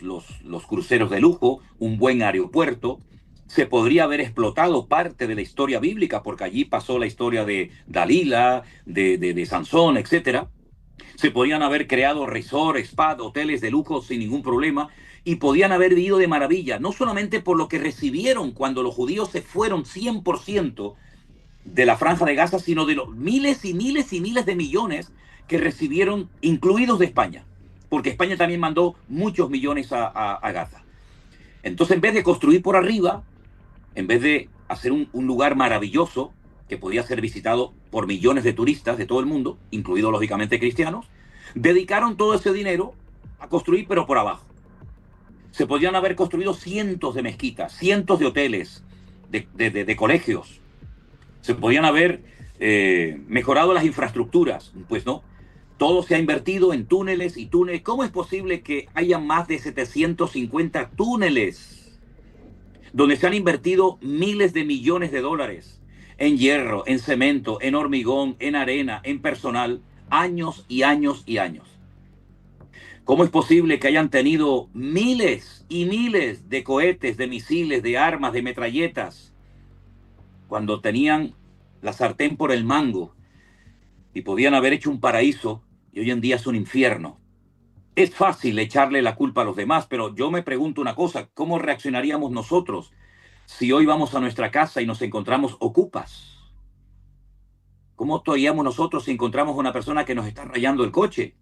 cruceros de lujo, un buen aeropuerto. Se podría haber explotado parte de la historia bíblica, porque allí pasó la historia de Dalila, de Sansón, etc. Se podían haber creado resorts, spas, hoteles de lujo sin ningún problema, y podían haber vivido de maravilla, no solamente por lo que recibieron cuando los judíos se fueron 100% de la Franja de Gaza, sino de los miles y miles y miles de millones que recibieron, incluidos de España, porque España también mandó muchos millones a Gaza. Entonces, en vez de construir por arriba, en vez de hacer un lugar maravilloso que podía ser visitado por millones de turistas de todo el mundo, incluidos lógicamente cristianos, dedicaron todo ese dinero a construir, pero por abajo. Se podían haber construido cientos de mezquitas, cientos de hoteles, de colegios. Se podían haber mejorado las infraestructuras. Pues no. Todo se ha invertido en túneles y túneles. ¿Cómo es posible que haya más de 750 túneles donde se han invertido miles de millones de dólares en hierro, en cemento, en hormigón, en arena, en personal, años y años y años? ¿Cómo es posible que hayan tenido miles y miles de cohetes, de misiles, de armas, de metralletas, cuando tenían la sartén por el mango y podían haber hecho un paraíso y hoy en día es un infierno? Es fácil echarle la culpa a los demás, pero yo me pregunto una cosa: ¿cómo reaccionaríamos nosotros si hoy vamos a nuestra casa y nos encontramos ocupas? ¿Cómo actuaríamos nosotros si encontramos a una persona que nos está rayando el coche?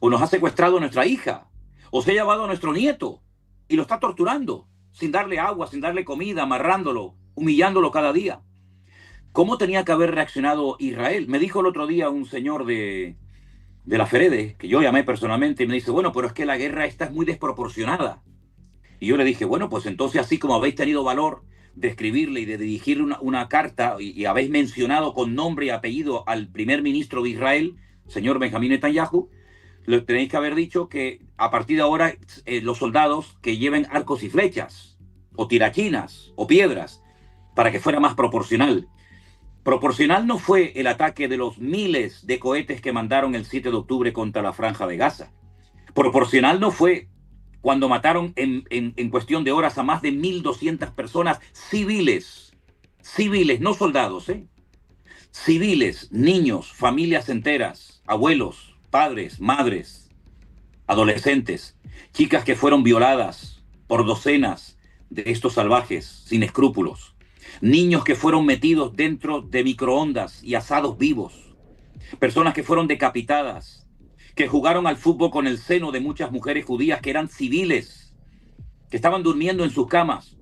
O nos ha secuestrado a nuestra hija, o se ha llevado a nuestro nieto y lo está torturando, sin darle agua, sin darle comida, amarrándolo, humillándolo cada día. ¿Cómo tenía que haber reaccionado Israel? Me dijo el otro día un señor de la Ferede, que yo llamé personalmente, y me dice, bueno, pero es que la guerra esta es muy desproporcionada. Y yo le dije, bueno, pues entonces, así como habéis tenido valor de escribirle y de dirigir una carta y habéis mencionado con nombre y apellido al primer ministro de Israel, señor Benjamín Netanyahu, le tenéis que haber dicho que a partir de ahora los soldados que lleven arcos y flechas, o tirachinas, o piedras, para que fuera más proporcional. Proporcional no fue el ataque de los miles de cohetes que mandaron el 7 de octubre contra la Franja de Gaza. Proporcional no fue cuando mataron en cuestión de horas a más de 1.200 personas civiles, no soldados, Civiles, niños, familias enteras, abuelos, padres, madres, adolescentes, chicas que fueron violadas por docenas de estos salvajes sin escrúpulos, niños que fueron metidos dentro de microondas y asados vivos, personas que fueron decapitadas, que jugaron al fútbol con el seno de muchas mujeres judías que eran civiles, que estaban durmiendo en sus camas,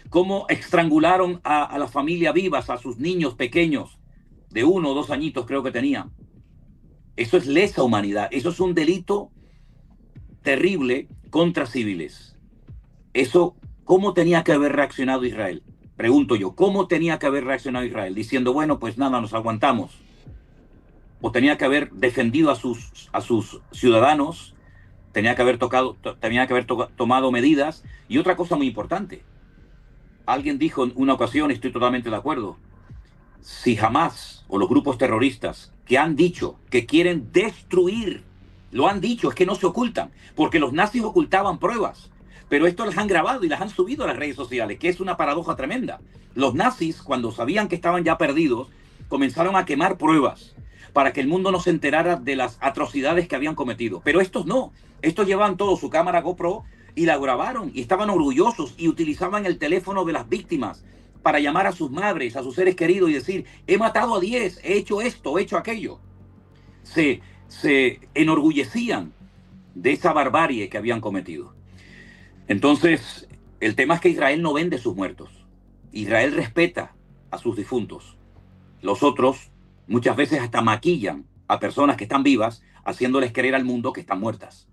cómo estrangularon a la familia vivas, a sus niños pequeños, de 1 o 2 añitos creo que tenían. Eso es lesa humanidad, eso es un delito terrible contra civiles. Eso, ¿cómo tenía que haber reaccionado Israel? Pregunto yo, ¿cómo tenía que haber reaccionado Israel? Diciendo, bueno, pues nada, nos aguantamos. O tenía que haber defendido a sus ciudadanos, tenía que haber tomado medidas. Y otra cosa muy importante, alguien dijo en una ocasión, estoy totalmente de acuerdo, si Hamas o los grupos terroristas que han dicho que quieren destruir, lo han dicho, es que no se ocultan, porque los nazis ocultaban pruebas, pero esto las han grabado y las han subido a las redes sociales, que es una paradoja tremenda. Los nazis, cuando sabían que estaban ya perdidos, comenzaron a quemar pruebas para que el mundo no se enterara de las atrocidades que habían cometido. Pero estos no, estos llevaban todo su cámara GoPro y la grabaron y estaban orgullosos y utilizaban el teléfono de las víctimas para llamar a sus madres, a sus seres queridos y decir, he matado a 10, he hecho esto, he hecho aquello. Se enorgullecían de esa barbarie que habían cometido. Entonces, el tema es que Israel no vende sus muertos. Israel respeta a sus difuntos. Los otros muchas veces hasta maquillan a personas que están vivas, haciéndoles creer al mundo que están muertas.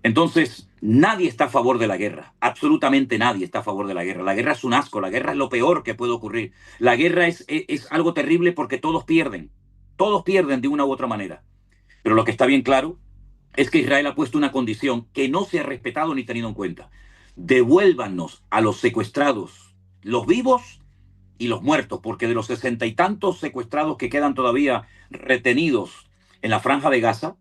Entonces, nadie está a favor de la guerra. Absolutamente nadie está a favor de la guerra. La guerra es un asco, la guerra es lo peor que puede ocurrir. La guerra es algo terrible porque todos pierden. Todos pierden de una u otra manera. Pero lo que está bien claro es que Israel ha puesto una condición que no se ha respetado ni tenido en cuenta. Devuélvanos a los secuestrados, los vivos y los muertos, porque de los 60 y tantos secuestrados que quedan todavía retenidos en la franja de Gaza,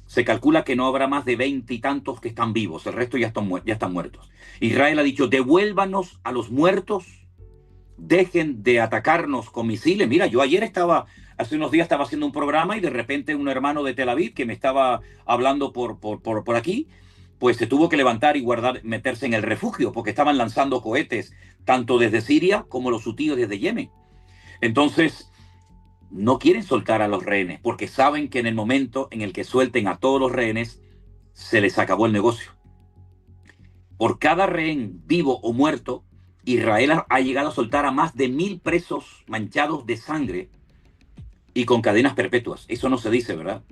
se calcula que no habrá más de 20 y tantos que están vivos, el resto ya están muertos. Israel ha dicho, devuélvanos a los muertos, dejen de atacarnos con misiles. Mira, yo hace unos días estaba haciendo un programa y de repente un hermano de Tel Aviv que me estaba hablando por aquí, pues se tuvo que levantar y meterse en el refugio, porque estaban lanzando cohetes tanto desde Siria como los hutíes desde Yemen. Entonces, no quieren soltar a los rehenes, porque saben que en el momento en el que suelten a todos los rehenes, se les acabó el negocio. Por cada rehén vivo o muerto, Israel ha llegado a soltar a más de 1000 presos manchados de sangre y con cadenas perpetuas. Eso no se dice, ¿verdad?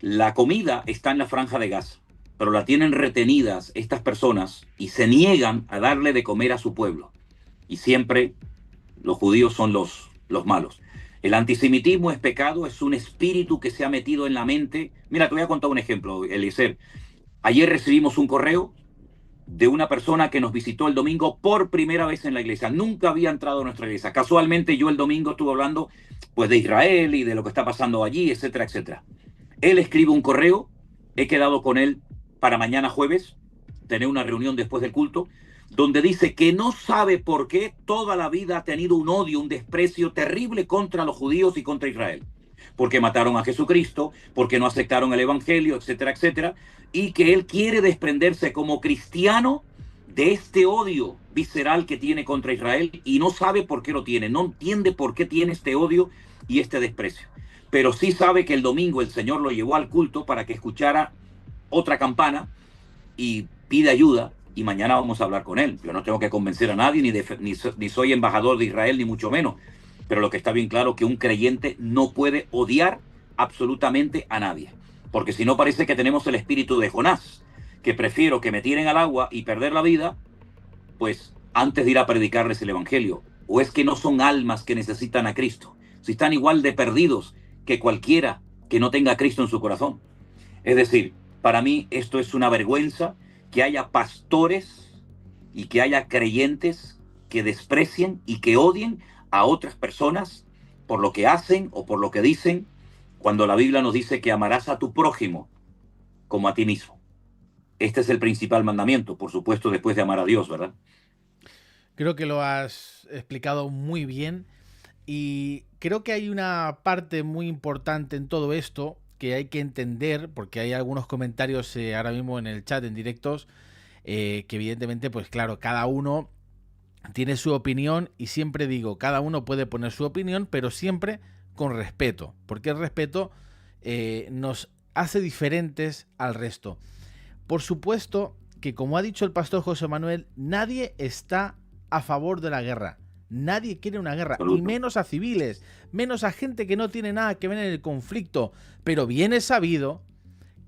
La comida está en la franja de Gaza, pero la tienen retenidas estas personas y se niegan a darle de comer a su pueblo. Y siempre los judíos son los malos. El antisemitismo es pecado, es un espíritu que se ha metido en la mente. Mira, te voy a contar un ejemplo, Eliezer. Ayer recibimos un correo de una persona que nos visitó el domingo por primera vez en la iglesia. Nunca había entrado a nuestra iglesia. Casualmente yo el domingo estuve hablando pues de Israel y de lo que está pasando allí, etcétera, etcétera. Él escribe un correo, he quedado con él para mañana jueves, tener una reunión después del culto, donde dice que no sabe por qué toda la vida ha tenido un odio, un desprecio terrible contra los judíos y contra Israel. Porque mataron a Jesucristo, porque no aceptaron el evangelio, etcétera, etcétera, y que él quiere desprenderse como cristiano de este odio visceral que tiene contra Israel y no sabe por qué lo tiene, no entiende por qué tiene este odio y este desprecio. Pero sí sabe que el domingo el Señor lo llevó al culto para que escuchara otra campana y pide ayuda, y mañana vamos a hablar con él. Yo no tengo que convencer a nadie, ni soy embajador de Israel, ni mucho menos. Pero lo que está bien claro es que un creyente no puede odiar absolutamente a nadie. Porque si no parece que tenemos el espíritu de Jonás, que prefiero que me tiren al agua y perder la vida, pues antes de ir a predicarles el evangelio. O es que no son almas que necesitan a Cristo. Si están igual de perdidos que cualquiera que no tenga a Cristo en su corazón. Es decir, para mí esto es una vergüenza, que haya pastores y que haya creyentes que desprecien y que odien a otras personas por lo que hacen o por lo que dicen, cuando la Biblia nos dice que amarás a tu prójimo como a ti mismo. Este es el principal mandamiento, por supuesto, después de amar a Dios, ¿verdad? Creo que lo has explicado muy bien. Y creo que hay una parte muy importante en todo esto que hay que entender, porque hay algunos comentarios ahora mismo en el chat, en directos, que evidentemente, pues claro, cada uno tiene su opinión y siempre digo, cada uno puede poner su opinión, pero siempre con respeto, porque el respeto nos hace diferentes al resto. Por supuesto que, como ha dicho el pastor José Manuel, nadie está a favor de la guerra. Nadie quiere una guerra, y menos a civiles, menos a gente que no tiene nada que ver en el conflicto. Pero bien es sabido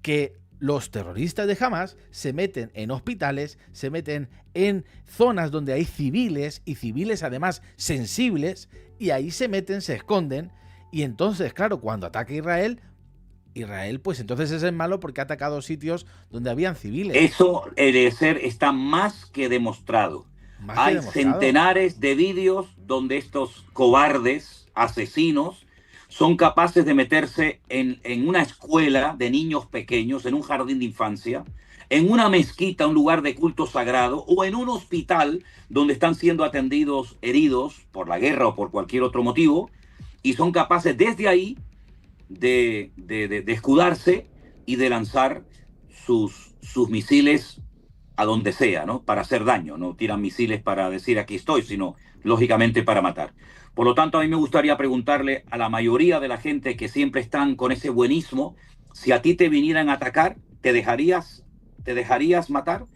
que los terroristas de Hamas se meten en hospitales, se meten en zonas donde hay civiles, y civiles además sensibles, y ahí se meten, se esconden, y entonces, claro, cuando ataca Israel, pues entonces es el malo porque ha atacado sitios donde habían civiles. Eso, Eliezer, está más que demostrado. Hay centenares de vídeos donde estos cobardes, asesinos, son capaces de meterse en una escuela de niños pequeños, en un jardín de infancia, en una mezquita, un lugar de culto sagrado, o en un hospital donde están siendo atendidos heridos por la guerra o por cualquier otro motivo, y son capaces desde ahí de escudarse y de lanzar sus misiles a donde sea, ¿no? Para hacer daño. No tiran misiles para decir aquí estoy, sino lógicamente para matar. Por lo tanto, a mí me gustaría preguntarle a la mayoría de la gente que siempre están con ese buenismo, si a ti te vinieran a atacar, ¿te dejarías matar?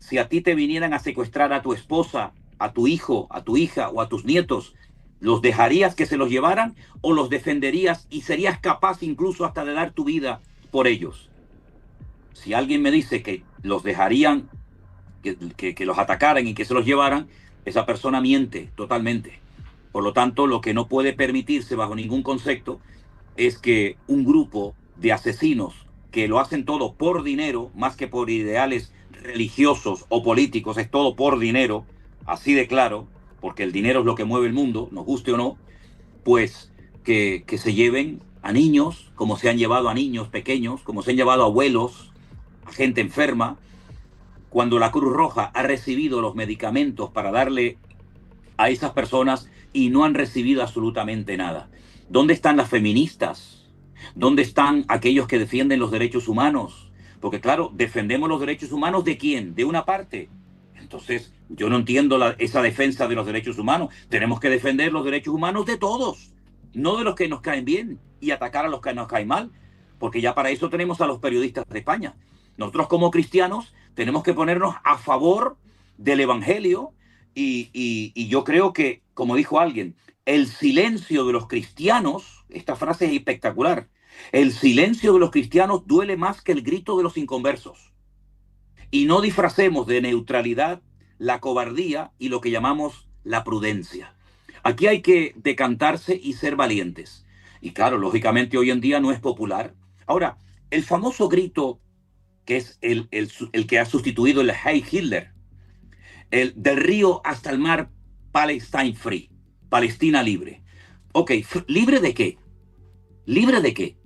Si a ti te vinieran a secuestrar a tu esposa, a tu hijo, a tu hija o a tus nietos, ¿los dejarías que se los llevaran o los defenderías y serías capaz incluso hasta de dar tu vida por ellos? Si alguien me dice que los dejarían, que los atacaran y que se los llevaran, esa persona miente totalmente. Por lo tanto, lo que no puede permitirse bajo ningún concepto es que un grupo de asesinos que lo hacen todo por dinero, más que por ideales religiosos o políticos, es todo por dinero, así de claro, porque el dinero es lo que mueve el mundo, nos guste o no, pues que se lleven a niños, como se han llevado a niños pequeños, como se han llevado a abuelos, a gente enferma, cuando la Cruz Roja ha recibido los medicamentos para darle a esas personas y no han recibido absolutamente nada. ¿Dónde están las feministas? ¿Dónde están aquellos que defienden los derechos humanos? Porque claro, defendemos los derechos humanos ¿de quién? De una parte. Entonces, yo no entiendo esa defensa de los derechos humanos. Tenemos que defender los derechos humanos de todos, no de los que nos caen bien y atacar a los que nos caen mal, porque ya para eso tenemos a los periodistas de España. Nosotros como cristianos tenemos que ponernos a favor del Evangelio y yo creo que, como dijo alguien, el silencio de los cristianos, esta frase es espectacular, el silencio de los cristianos duele más que el grito de los inconversos. Y no disfracemos de neutralidad la cobardía y lo que llamamos la prudencia. Aquí hay que decantarse y ser valientes. Y claro, lógicamente hoy en día no es popular. Ahora, el famoso grito que es el que ha sustituido el Heil Hitler, el del río hasta el mar, Palestine Free, Palestina libre. Ok, ¿libre de qué? ¿Libre de qué?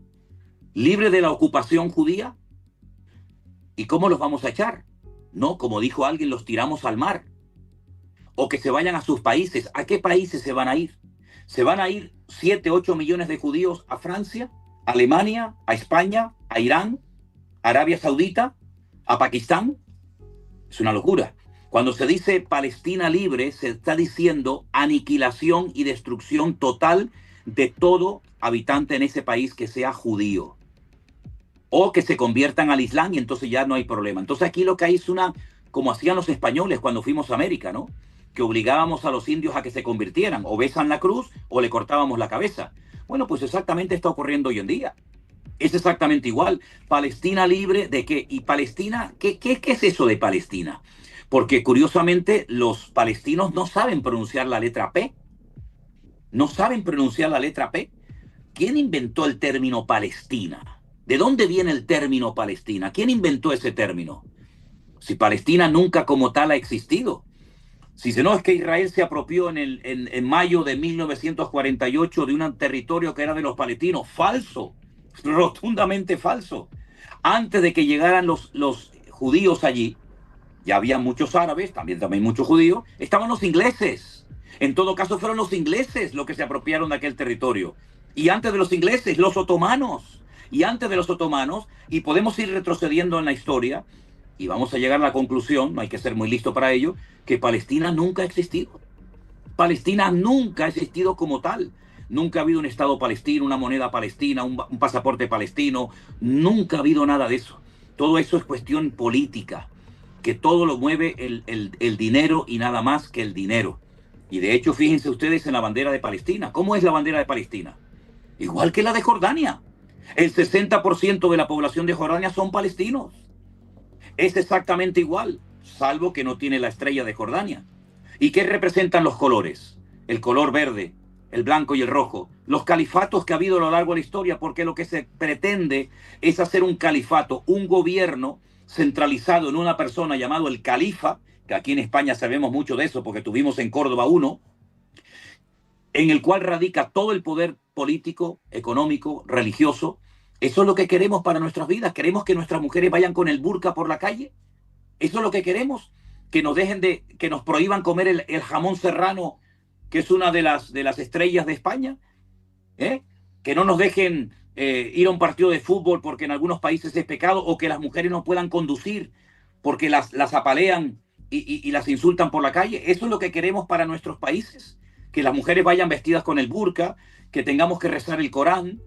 ¿Libre de la ocupación judía? ¿Y cómo los vamos a echar? No, como dijo alguien, los tiramos al mar. O que se vayan a sus países. ¿A qué países se van a ir? ¿Se van a ir 7, 8 millones de judíos a Francia, a Alemania, a España, a Irán, a Arabia Saudita, a Pakistán? Es una locura. Cuando se dice Palestina libre, se está diciendo aniquilación y destrucción total de todo habitante en ese país que sea judío. O que se conviertan al Islam y entonces ya no hay problema. Entonces aquí lo que hay es como hacían los españoles cuando fuimos a América, ¿no? Que obligábamos a los indios a que se convirtieran, o besan la cruz o le cortábamos la cabeza. Bueno, pues exactamente está ocurriendo hoy en día. Es exactamente igual. Palestina libre ¿de qué? ¿Y Palestina? ¿Qué es eso de Palestina? Porque curiosamente los palestinos no saben pronunciar la letra P. No saben pronunciar la letra P. ¿Quién inventó el término Palestina? ¿De dónde viene el término Palestina? ¿Quién inventó ese término? Si Palestina nunca como tal ha existido. Si no, es que Israel se apropió en mayo de 1948 de un territorio que era de los palestinos. Falso, rotundamente falso. Antes de que llegaran los judíos allí, ya había muchos árabes, también muchos judíos, estaban los ingleses. En todo caso fueron los ingleses los que se apropiaron de aquel territorio. Y antes de los ingleses, los otomanos. Y antes de los otomanos, y podemos ir retrocediendo en la historia, y vamos a llegar a la conclusión, no hay que ser muy listo para ello, que Palestina nunca ha existido. Palestina nunca ha existido como tal. Nunca ha habido un Estado palestino, una moneda palestina, un pasaporte palestino. Nunca ha habido nada de eso. Todo eso es cuestión política, que todo lo mueve el dinero y nada más que el dinero. Y de hecho, fíjense ustedes en la bandera de Palestina. ¿Cómo es la bandera de Palestina? Igual que la de Jordania. El 60% de la población de Jordania son palestinos. Es exactamente igual, salvo que no tiene la estrella de Jordania. ¿Y qué representan los colores? El color verde, el blanco y el rojo. Los califatos que ha habido a lo largo de la historia, porque lo que se pretende es hacer un califato, un gobierno centralizado en una persona llamado el califa, que aquí en España sabemos mucho de eso porque tuvimos en Córdoba uno, en el cual radica todo el poder político, económico, religioso. Eso es lo que queremos para nuestras vidas. ¿Queremos que nuestras mujeres vayan con el burka por la calle? ¿Eso es lo que queremos? Que nos que nos prohíban comer el jamón serrano, que es una de las estrellas de España, ¿eh? Que no nos dejen ir a un partido de fútbol porque en algunos países es pecado, o que las mujeres no puedan conducir porque las apalean y las insultan por la calle. Eso es lo que queremos para nuestros países, que las mujeres vayan vestidas con el burka, que tengamos que rezar el Corán.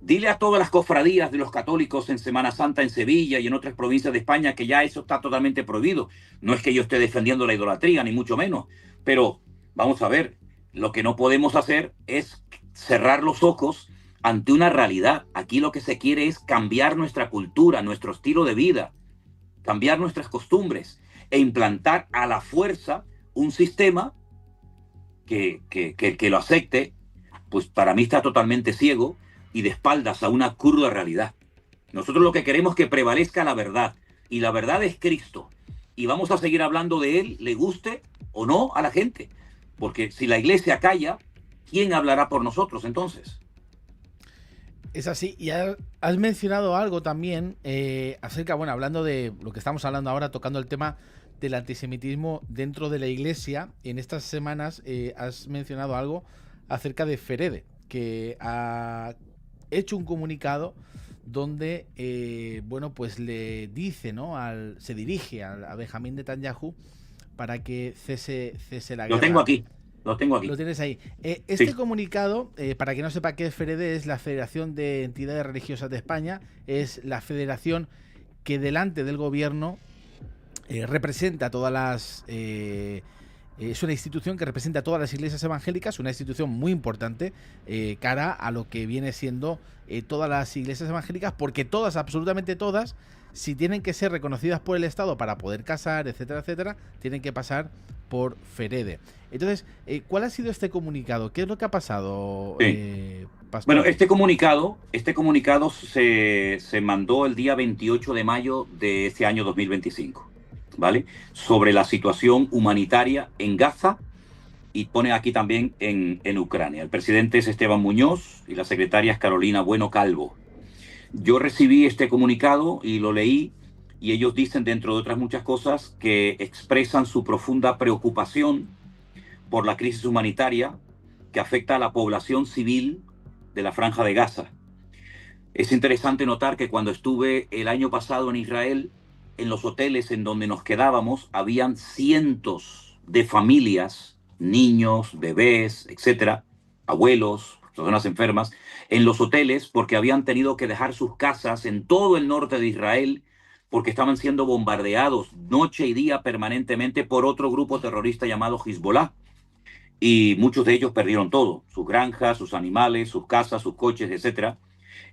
Dile a todas las cofradías de los católicos en Semana Santa en Sevilla y en otras provincias de España que ya eso está totalmente prohibido. No es que yo esté defendiendo la idolatría, ni mucho menos, pero vamos a ver, lo que no podemos hacer es cerrar los ojos ante una realidad. Aquí lo que se quiere es cambiar nuestra cultura, nuestro estilo de vida, cambiar nuestras costumbres e implantar a la fuerza un sistema que lo acepte. Pues para mí está totalmente ciego y de espaldas a una cruda realidad. Nosotros lo que queremos es que prevalezca la verdad, y la verdad es Cristo, y vamos a seguir hablando de él, le guste o no a la gente, porque si la iglesia calla, ¿quién hablará por nosotros entonces? Es así. Y has mencionado algo también acerca, bueno, hablando de lo que estamos hablando ahora, tocando el tema del antisemitismo dentro de la iglesia. En estas semanas has mencionado algo acerca de Ferede, que ha hecho un comunicado donde bueno, pues le dice, ¿no? Se dirige a Benjamín Netanyahu para que cese la guerra. Lo tengo aquí. Lo tienes ahí. Este Sí. comunicado, para quien no sepa qué es Ferede, es la Federación de Entidades Religiosas de España. Es la federación que delante del gobierno representa a todas las... es una institución que representa a todas las iglesias evangélicas, una institución muy importante cara a lo que viene siendo todas las iglesias evangélicas, porque todas, absolutamente todas, si tienen que ser reconocidas por el Estado para poder casar, etcétera, etcétera, tienen que pasar por Ferede. Entonces, ¿cuál ha sido este comunicado? ¿Qué es lo que ha pasado, Pastor? Bueno, este comunicado se mandó el día 28 de mayo de este año 2025. ¿Vale? Sobre la situación humanitaria en Gaza, y pone aquí también en Ucrania. El presidente es Esteban Muñoz y la secretaria es Carolina Bueno Calvo. Yo recibí este comunicado y lo leí, y ellos dicen, dentro de otras muchas cosas, que expresan su profunda preocupación por la crisis humanitaria que afecta a la población civil de la Franja de Gaza. Es interesante notar que cuando estuve el año pasado en Israel, en los hoteles en donde nos quedábamos, habían cientos de familias, niños, bebés, etcétera, abuelos, personas enfermas, en los hoteles porque habían tenido que dejar sus casas en todo el norte de Israel porque estaban siendo bombardeados noche y día permanentemente por otro grupo terrorista llamado Hezbollah. Y muchos de ellos perdieron todo, sus granjas, sus animales, sus casas, sus coches, etcétera.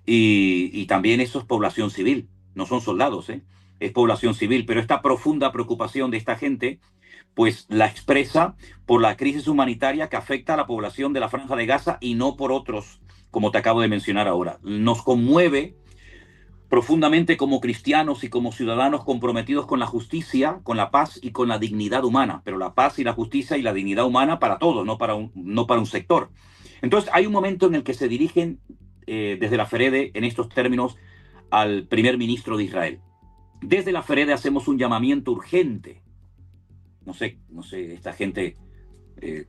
Y también eso es población civil, no son soldados, es población civil, pero esta profunda preocupación de esta gente, pues la expresa por la crisis humanitaria que afecta a la población de la Franja de Gaza y no por otros, como te acabo de mencionar ahora. Nos conmueve profundamente como cristianos y como ciudadanos comprometidos con la justicia, con la paz y con la dignidad humana, pero la paz y la justicia y la dignidad humana para todos, no para un sector. Entonces hay un momento en el que se dirigen desde la Ferede en estos términos al primer ministro de Israel. Desde la FEREDE hacemos un llamamiento urgente. No sé, esta gente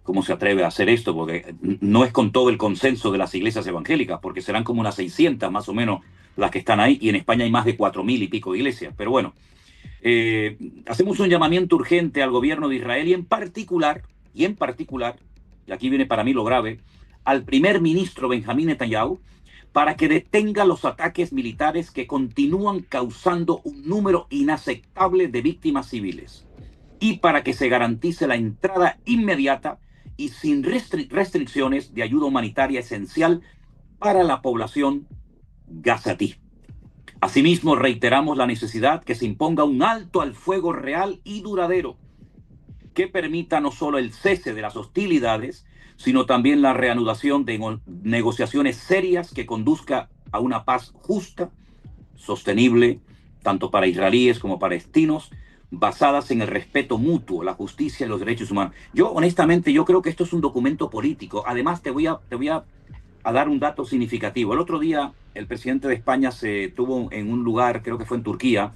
cómo se atreve a hacer esto, porque no es con todo el consenso de las iglesias evangélicas, porque serán como unas 600 más o menos las que están ahí, y en España hay más de 4.000 y pico de iglesias. Pero bueno, hacemos un llamamiento urgente al gobierno de Israel y en particular, y aquí viene para mí lo grave, al primer ministro Benjamín Netanyahu, para que detenga los ataques militares que continúan causando un número inaceptable de víctimas civiles y para que se garantice la entrada inmediata y sin restricciones de ayuda humanitaria esencial para la población gazatí. Asimismo, reiteramos la necesidad que se imponga un alto al fuego real y duradero que permita no solo el cese de las hostilidades, sino también la reanudación de negociaciones serias que conduzca a una paz justa, sostenible, tanto para israelíes como palestinos, basadas en el respeto mutuo, la justicia y los derechos humanos. Yo, honestamente, yo creo que esto es un documento político. Además, te voy a dar un dato significativo. El otro día, el presidente de España se tuvo en un lugar, creo que fue en Turquía,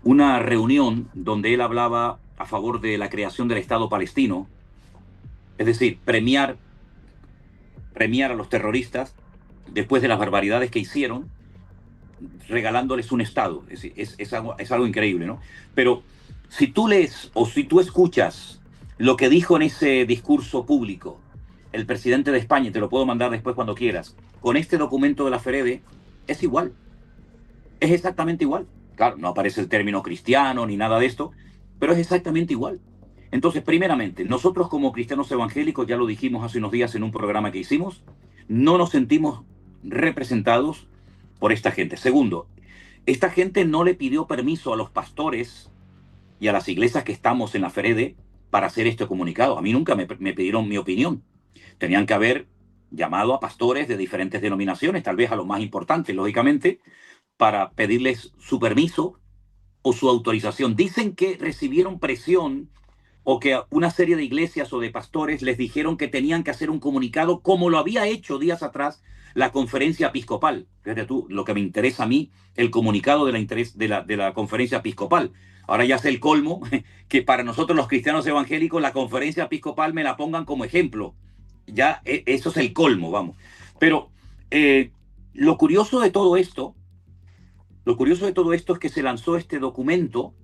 una reunión donde él hablaba a favor de la creación del Estado palestino, es decir, premiar a los terroristas después de las barbaridades que hicieron, regalándoles un Estado. Es algo increíble, ¿no? Pero si tú lees o si tú escuchas lo que dijo en ese discurso público el presidente de España, te lo puedo mandar después cuando quieras, con este documento de la FEREDE, es igual. Es exactamente igual. Claro, no aparece el término cristiano ni nada de esto, pero es exactamente igual. Entonces, primeramente, nosotros como cristianos evangélicos, ya lo dijimos hace unos días en un programa que hicimos, no nos sentimos representados por esta gente. Segundo, esta gente no le pidió permiso a los pastores y a las iglesias que estamos en la FEREDE para hacer este comunicado. A mí nunca me pidieron mi opinión. Tenían que haber llamado a pastores de diferentes denominaciones, tal vez a los más importantes, lógicamente, para pedirles su permiso o su autorización. Dicen que recibieron presión o que una serie de iglesias o de pastores les dijeron que tenían que hacer un comunicado como lo había hecho días atrás la conferencia episcopal. Fíjate tú, lo que me interesa a mí, el comunicado de la conferencia episcopal. Ahora ya es el colmo que para nosotros los cristianos evangélicos la conferencia episcopal me la pongan como ejemplo. Ya eso es el colmo, vamos. Pero lo curioso de todo esto es que se lanzó este documento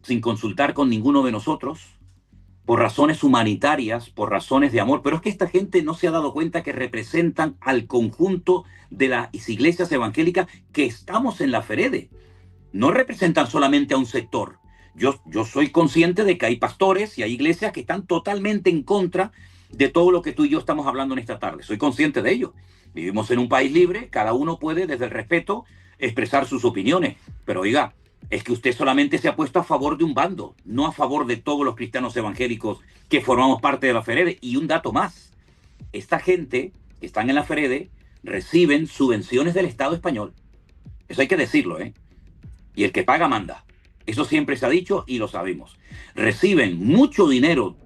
sin consultar con ninguno de nosotros, por razones humanitarias, por razones de amor, pero es que esta gente no se ha dado cuenta que representan al conjunto de las iglesias evangélicas que estamos en la FEREDE. No representan solamente a un sector. Yo soy consciente de que hay pastores y hay iglesias que están totalmente en contra de todo lo que tú y yo estamos hablando en esta tarde. Soy consciente de ello. Vivimos en un país libre, cada uno puede, desde el respeto, expresar sus opiniones. Pero oiga, es que usted solamente se ha puesto a favor de un bando, no a favor de todos los cristianos evangélicos que formamos parte de la FEREDE. Y un dato más, esta gente que están en la FEREDE reciben subvenciones del Estado español. Eso hay que decirlo, ¿eh? Y el que paga manda. Eso siempre se ha dicho y lo sabemos. Reciben mucho dinero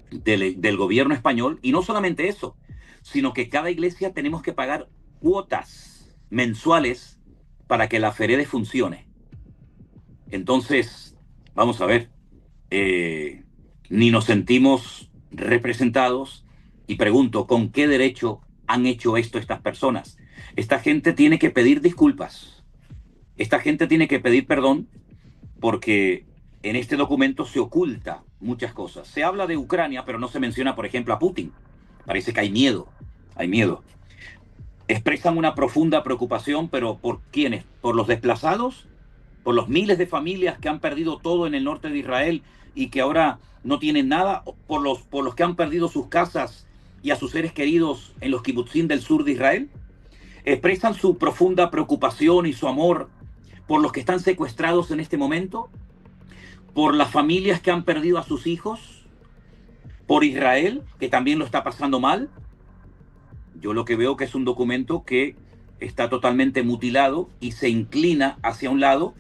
del gobierno español, y no solamente eso, sino que cada iglesia tenemos que pagar cuotas mensuales para que la FEREDE funcione. Entonces, vamos a ver, ni nos sentimos representados, y pregunto, ¿con qué derecho han hecho esto estas personas? Esta gente tiene que pedir disculpas, esta gente tiene que pedir perdón, porque en este documento se oculta muchas cosas. Se habla de Ucrania, pero no se menciona, por ejemplo, a Putin. Parece que hay miedo, hay miedo. Expresan una profunda preocupación, pero ¿por quiénes? ¿Por los desplazados? ¿Por los miles de familias que han perdido todo en el norte de Israel y que ahora no tienen nada? ¿Por los que han perdido sus casas y a sus seres queridos en los kibutzim del sur de Israel? ¿Expresan su profunda preocupación y su amor por los que están secuestrados en este momento? ¿Por las familias que han perdido a sus hijos? ¿Por Israel, que también lo está pasando mal? Yo lo que veo que es un documento que está totalmente mutilado y se inclina hacia un lado,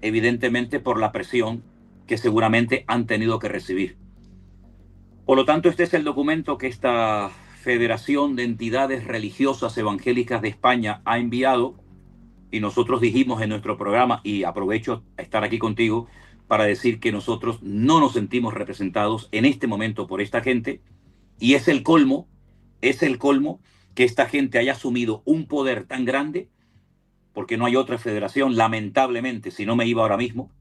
evidentemente por la presión que seguramente han tenido que recibir. Por lo tanto, este es el documento que esta Federación de Entidades Religiosas Evangélicas de España ha enviado y nosotros dijimos en nuestro programa, y aprovecho a estar aquí contigo para decir que nosotros no nos sentimos representados en este momento por esta gente, y es el colmo que esta gente haya asumido un poder tan grande, porque no hay otra federación, lamentablemente, si no me iba ahora mismo,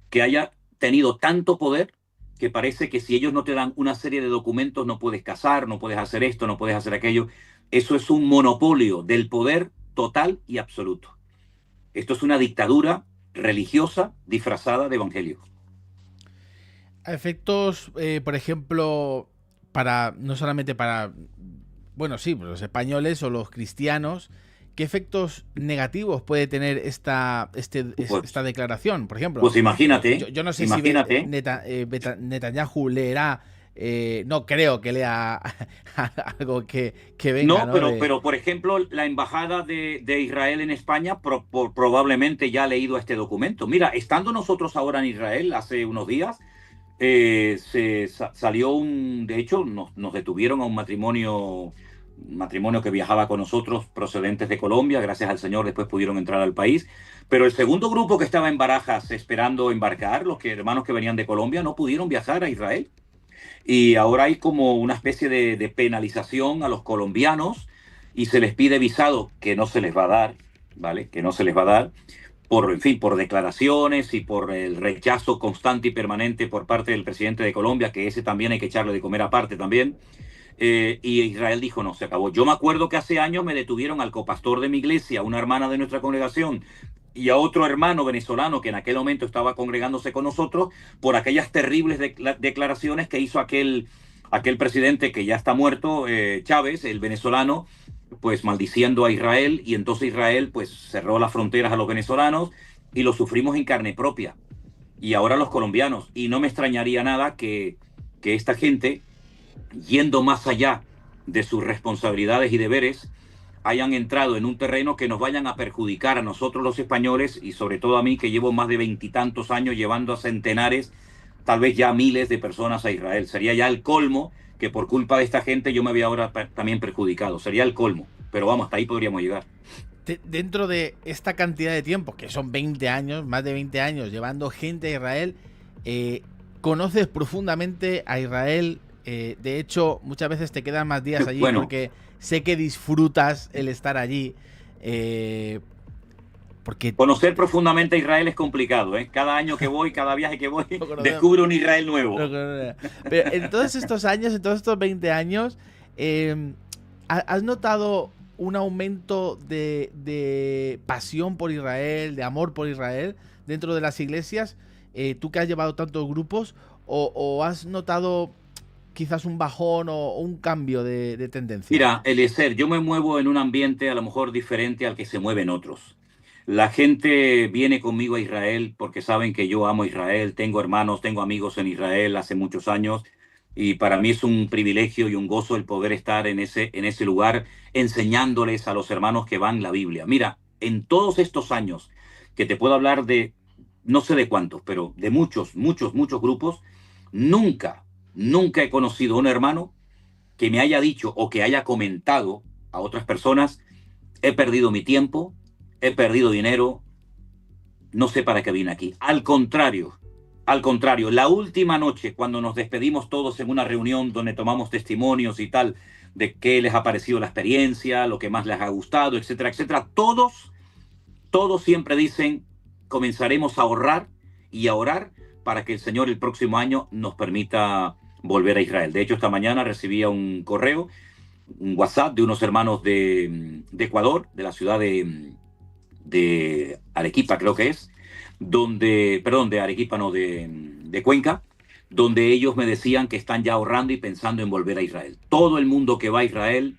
que haya tenido tanto poder que parece que si ellos no te dan una serie de documentos no puedes casar, no puedes hacer esto, no puedes hacer aquello. Eso es un monopolio del poder total y absoluto. Esto es una dictadura religiosa disfrazada de evangelio. A efectos, por ejemplo, para no solamente para, bueno, sí, los españoles o los cristianos, ¿qué efectos negativos puede tener esta declaración? Por ejemplo, Pues imagínate, yo no sé imagínate. si Netanyahu leerá, no creo que lea algo que venga, No, ¿no? pero por ejemplo, la embajada de Israel en España probablemente ya ha leído este documento. Mira, estando nosotros ahora en Israel hace unos días, salió de hecho, nos detuvieron a un matrimonio que viajaba con nosotros procedentes de Colombia, gracias al Señor después pudieron entrar al país, pero el segundo grupo que estaba en Barajas esperando embarcar, hermanos que venían de Colombia, no pudieron viajar a Israel. Y ahora hay como una especie de penalización a los colombianos y se les pide visado que no se les va a dar, ¿vale? Que no se les va a dar por, en fin, por declaraciones y por el rechazo constante y permanente por parte del presidente de Colombia, que ese también hay que echarle de comer aparte también. Y Israel dijo, no, se acabó. Yo me acuerdo que hace años me detuvieron al copastor de mi iglesia, una hermana de nuestra congregación, y a otro hermano venezolano que en aquel momento estaba congregándose con nosotros por aquellas terribles declaraciones que hizo aquel presidente que ya está muerto, Chávez, el venezolano, pues maldiciendo a Israel, y entonces Israel pues cerró las fronteras a los venezolanos y lo sufrimos en carne propia. Y ahora los colombianos. Y no me extrañaría nada que esta gente, yendo más allá de sus responsabilidades y deberes, hayan entrado en un terreno que nos vayan a perjudicar a nosotros los españoles y sobre todo a mí, que llevo más de 20 años llevando a centenares, tal vez ya miles de personas a Israel. Sería ya el colmo que por culpa de esta gente yo me vea ahora también perjudicado. Sería el colmo. Pero vamos, hasta ahí podríamos llegar. Dentro de esta cantidad de tiempo, que son 20 años, más de 20 años, llevando gente a Israel, conoces profundamente a Israel. De hecho, muchas veces te quedan más días allí Bueno, porque sé que disfrutas el estar allí. Porque conocer profundamente a Israel es complicado, ¿eh? Cada año que voy, cada viaje que voy, descubro un Israel nuevo. Pero en todos estos años, en todos estos 20 años, ¿has notado un aumento de pasión por Israel, de amor por Israel dentro de las iglesias? Tú que has llevado tantos grupos, ¿o has notado quizás un bajón o un cambio de tendencia? Mira, Eliezer, yo me muevo en un ambiente a lo mejor diferente al que se mueven otros. La gente viene conmigo a Israel porque saben que yo amo Israel, tengo hermanos, tengo amigos en Israel hace muchos años, y para mí es un privilegio y un gozo el poder estar en ese lugar enseñándoles a los hermanos que van la Biblia. Mira, en todos estos años que te puedo hablar de, no sé de cuántos, pero de muchos, muchos, muchos grupos, nunca he conocido a un hermano que me haya dicho o que haya comentado a otras personas: he perdido mi tiempo, he perdido dinero, no sé para qué vine aquí. Al contrario, la última noche, cuando nos despedimos todos en una reunión donde tomamos testimonios y tal, de qué les ha parecido la experiencia, lo que más les ha gustado, etcétera, etcétera, todos siempre dicen: comenzaremos a ahorrar y a orar para que el Señor el próximo año nos permita volver a Israel. De hecho, esta mañana recibía un correo, un WhatsApp de unos hermanos de Ecuador, de la ciudad de Arequipa, creo que es, de Arequipa, no, de Cuenca, donde ellos me decían que están ya ahorrando y pensando en volver a Israel. Todo el mundo que va a Israel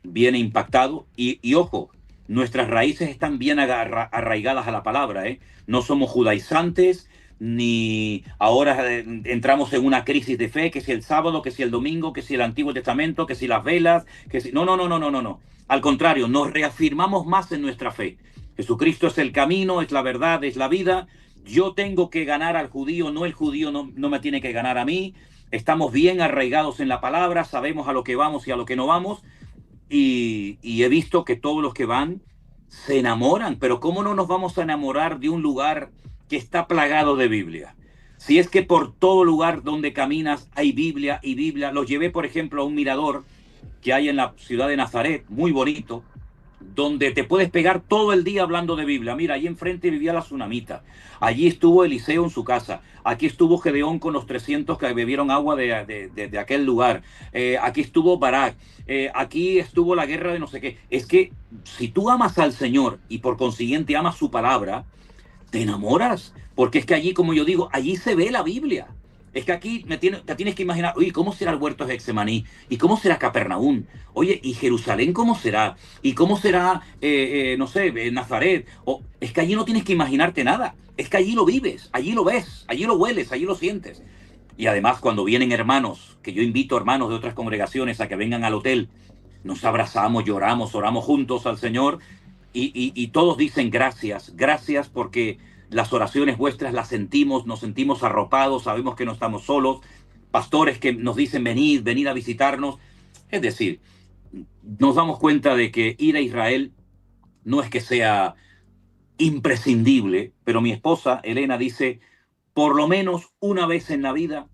viene impactado y ojo, nuestras raíces están bien arraigadas a la palabra, ¿eh? No somos judaizantes, ni ahora entramos en una crisis de fe, que si el sábado, que si el domingo, que si el Antiguo Testamento, que si las velas, que si... No. Al contrario, nos reafirmamos más en nuestra fe. Jesucristo es el camino, es la verdad, es la vida. Yo tengo que ganar al judío, no el judío no me tiene que ganar a mí. Estamos bien arraigados en la palabra, sabemos a lo que vamos y a lo que no vamos. Y he visto que todos los que van se enamoran, pero ¿cómo no nos vamos a enamorar de un lugar que está plagado de Biblia? Si es que por todo lugar donde caminas hay Biblia y Biblia. Los llevé, por ejemplo, a un mirador que hay en la ciudad de Nazaret, muy bonito, donde te puedes pegar todo el día hablando de Biblia. Mira, allí enfrente vivía la tsunamita. Allí estuvo Eliseo en su casa. Aquí estuvo Gedeón con los 300 que bebieron agua de aquel lugar. Aquí estuvo Barak. Aquí estuvo la guerra de no sé qué. Es que si tú amas al Señor y por consiguiente amas su palabra, te enamoras. Porque es que allí, como yo digo, allí se ve la Biblia. Es que aquí te tienes que imaginar, oye, ¿cómo será el huerto de Getsemaní? ¿Y cómo será Capernaum? Oye, ¿y Jerusalén cómo será? ¿Y cómo será, no sé, Nazaret? Es que allí no tienes que imaginarte nada. Es que allí lo vives, allí lo ves, allí lo hueles, allí lo sientes. Y además, cuando vienen hermanos, que yo invito hermanos de otras congregaciones a que vengan al hotel, nos abrazamos, lloramos, oramos juntos al Señor y todos dicen gracias, gracias porque las oraciones vuestras las sentimos, nos sentimos arropados, sabemos que no estamos solos, pastores que nos dicen venid, venid a visitarnos. Es decir, nos damos cuenta de que ir a Israel no es que sea imprescindible, pero mi esposa, Elena, dice, por lo menos una vez en la vida,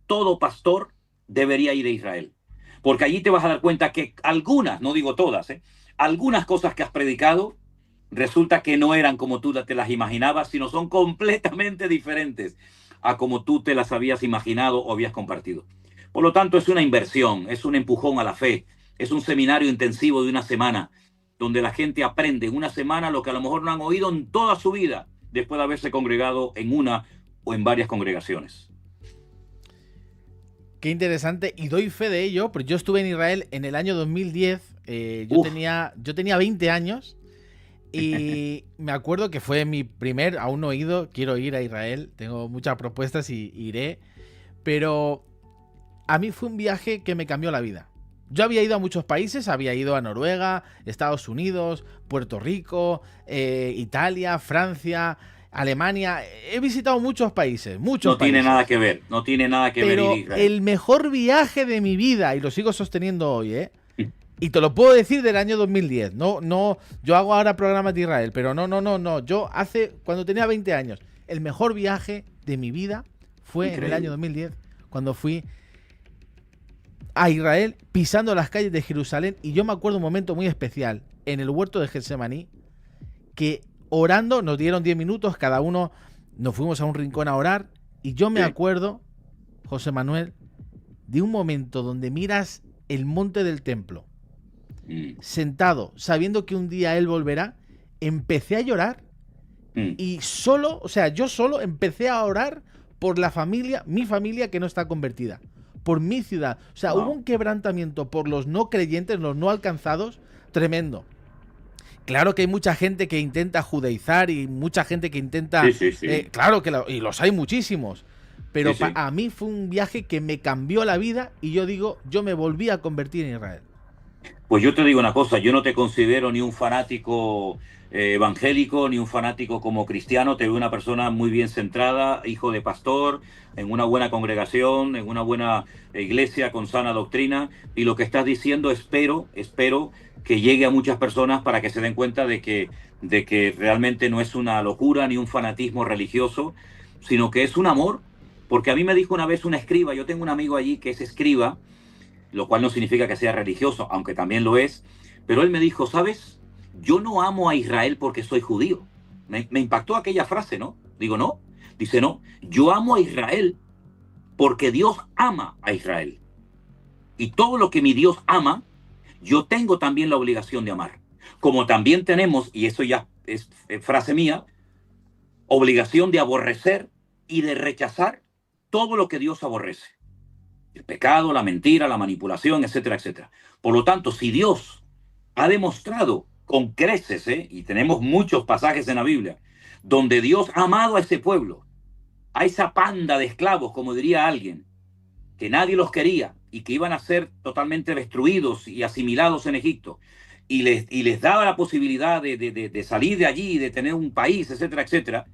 todo pastor debería ir a Israel. Porque allí te vas a dar cuenta que algunas, no digo todas, algunas cosas que has predicado resulta que no eran como tú te las imaginabas, sino son completamente diferentes a como tú te las habías imaginado o habías compartido. Por lo tanto, es una inversión, es un empujón a la fe, es un seminario intensivo de una semana, donde la gente aprende en una semana lo que a lo mejor no han oído en toda su vida, después de haberse congregado en una o en varias congregaciones. Qué interesante, y doy fe de ello, porque yo estuve en Israel en el año 2010, yo tenía 20 años, y me acuerdo que fue mi primer, aún no he ido, quiero ir a Israel, tengo muchas propuestas y iré, pero a mí fue un viaje que me cambió la vida. Yo había ido a muchos países, había ido a Noruega, Estados Unidos, Puerto Rico, Italia, Francia, Alemania. He visitado muchos países, No tiene nada que ver, no tiene nada que ver. Pero el mejor viaje de mi vida, y lo sigo sosteniendo hoy, y te lo puedo decir del año 2010. No, yo hago ahora programas de Israel, pero no. Yo cuando tenía 20 años, el mejor viaje de mi vida fue en el año 2010, cuando fui a Israel, pisando las calles de Jerusalén, y yo me acuerdo un momento muy especial, en el huerto de Getsemaní, que orando, nos dieron 10 minutos, cada uno nos fuimos a un rincón a orar, y yo me acuerdo, José Manuel, de un momento donde miras el monte del templo, sentado, sabiendo que un día él volverá, empecé a llorar, y yo solo empecé a orar por la familia, mi familia que no está convertida, por mi ciudad. O sea, hubo un quebrantamiento por los no creyentes, los no alcanzados, tremendo. Claro que hay mucha gente que intenta judaizar y mucha gente que intenta... claro que y los hay muchísimos. Pero a mí fue un viaje que me cambió la vida y yo digo, yo me volví a convertir en Israel. Pues yo te digo una cosa, yo no te considero ni un fanático evangélico, ni un fanático como cristiano, te veo una persona muy bien centrada, hijo de pastor, en una buena congregación, en una buena iglesia con sana doctrina, y lo que estás diciendo espero que llegue a muchas personas para que se den cuenta de que realmente no es una locura ni un fanatismo religioso, sino que es un amor, porque a mí me dijo una vez una escriba, yo tengo un amigo allí que es escriba, lo cual no significa que sea religioso, aunque también lo es, pero él me dijo, ¿sabes? Yo no amo a Israel porque soy judío. Me impactó aquella frase, ¿no? Digo, no. Dice, no, yo amo a Israel porque Dios ama a Israel. Y todo lo que mi Dios ama, yo tengo también la obligación de amar. Como también tenemos, y eso ya es frase mía, obligación de aborrecer y de rechazar todo lo que Dios aborrece. El pecado, la mentira, la manipulación, etcétera, etcétera. Por lo tanto, si Dios ha demostrado con creces, y tenemos muchos pasajes en la Biblia, donde Dios ha amado a ese pueblo, a esa panda de esclavos, como diría alguien, que nadie los quería y que iban a ser totalmente destruidos y asimilados en Egipto, y les daba la posibilidad de salir de allí, de tener un país, etcétera, etcétera,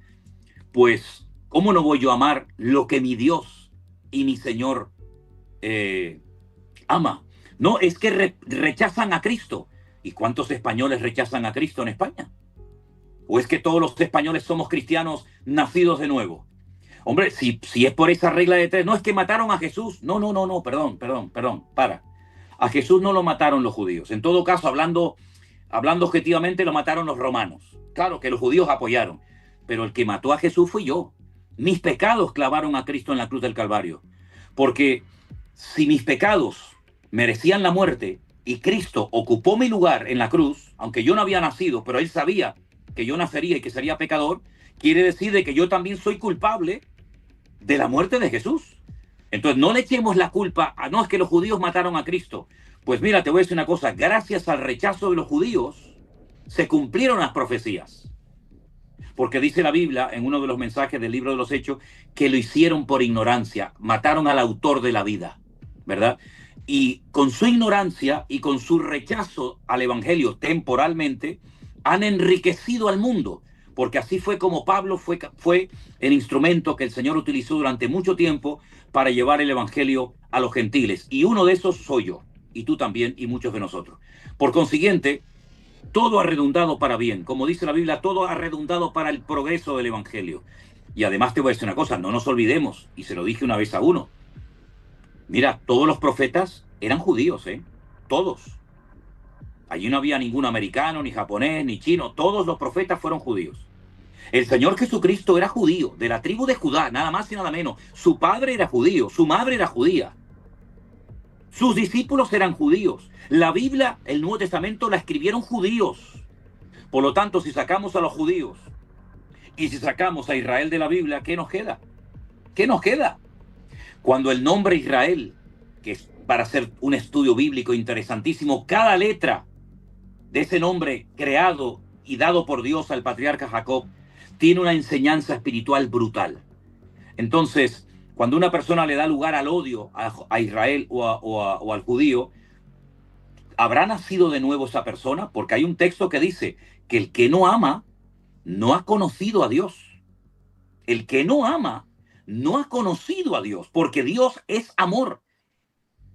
pues, ¿cómo no voy yo a amar lo que mi Dios y mi Señor ama? No, es que rechazan a Cristo. ¿Y cuántos españoles rechazan a Cristo en España? ¿O es que todos los españoles somos cristianos nacidos de nuevo? Hombre, si es por esa regla de tres, no es que mataron a Jesús. No, perdón, para. A Jesús no lo mataron los judíos. En todo caso, hablando objetivamente, lo mataron los romanos. Claro que los judíos apoyaron, pero el que mató a Jesús fui yo. Mis pecados clavaron a Cristo en la cruz del Calvario. Porque si mis pecados merecían la muerte y Cristo ocupó mi lugar en la cruz, aunque yo no había nacido, pero él sabía que yo nacería y que sería pecador, quiere decir de que yo también soy culpable de la muerte de Jesús. Entonces no le echemos la culpa a, no, es que los judíos mataron a Cristo. Pues mira, te voy a decir una cosa, gracias al rechazo de los judíos se cumplieron las profecías. Porque dice la Biblia en uno de los mensajes del libro de los Hechos que lo hicieron por ignorancia, mataron al autor de la vida, ¿verdad? Y con su ignorancia y con su rechazo al evangelio temporalmente, han enriquecido al mundo, porque así fue como Pablo fue el instrumento que el Señor utilizó durante mucho tiempo para llevar el evangelio a los gentiles. Y uno de esos soy yo, y tú también, y muchos de nosotros. Por consiguiente, todo ha redundado para bien. Como dice la Biblia, todo ha redundado para el progreso del evangelio. Y además te voy a decir una cosa, no nos olvidemos, y se lo dije una vez a uno. Mira, todos los profetas eran judíos, todos. Allí no había ningún americano, ni japonés, ni chino. Todos los profetas fueron judíos. El Señor Jesucristo era judío, de la tribu de Judá, nada más y nada menos. Su padre era judío, su madre era judía. Sus discípulos eran judíos. La Biblia, el Nuevo Testamento, la escribieron judíos. Por lo tanto, si sacamos a los judíos y si sacamos a Israel de la Biblia, ¿qué nos queda? ¿Qué nos queda? Cuando el nombre Israel, que es para hacer un estudio bíblico interesantísimo, cada letra de ese nombre creado y dado por Dios al patriarca Jacob, tiene una enseñanza espiritual brutal. Entonces, cuando una persona le da lugar al odio a Israel o al judío, ¿habrá nacido de nuevo esa persona? Porque hay un texto que dice que el que no ama no ha conocido a Dios. El que no ama no ha conocido a Dios, porque Dios es amor.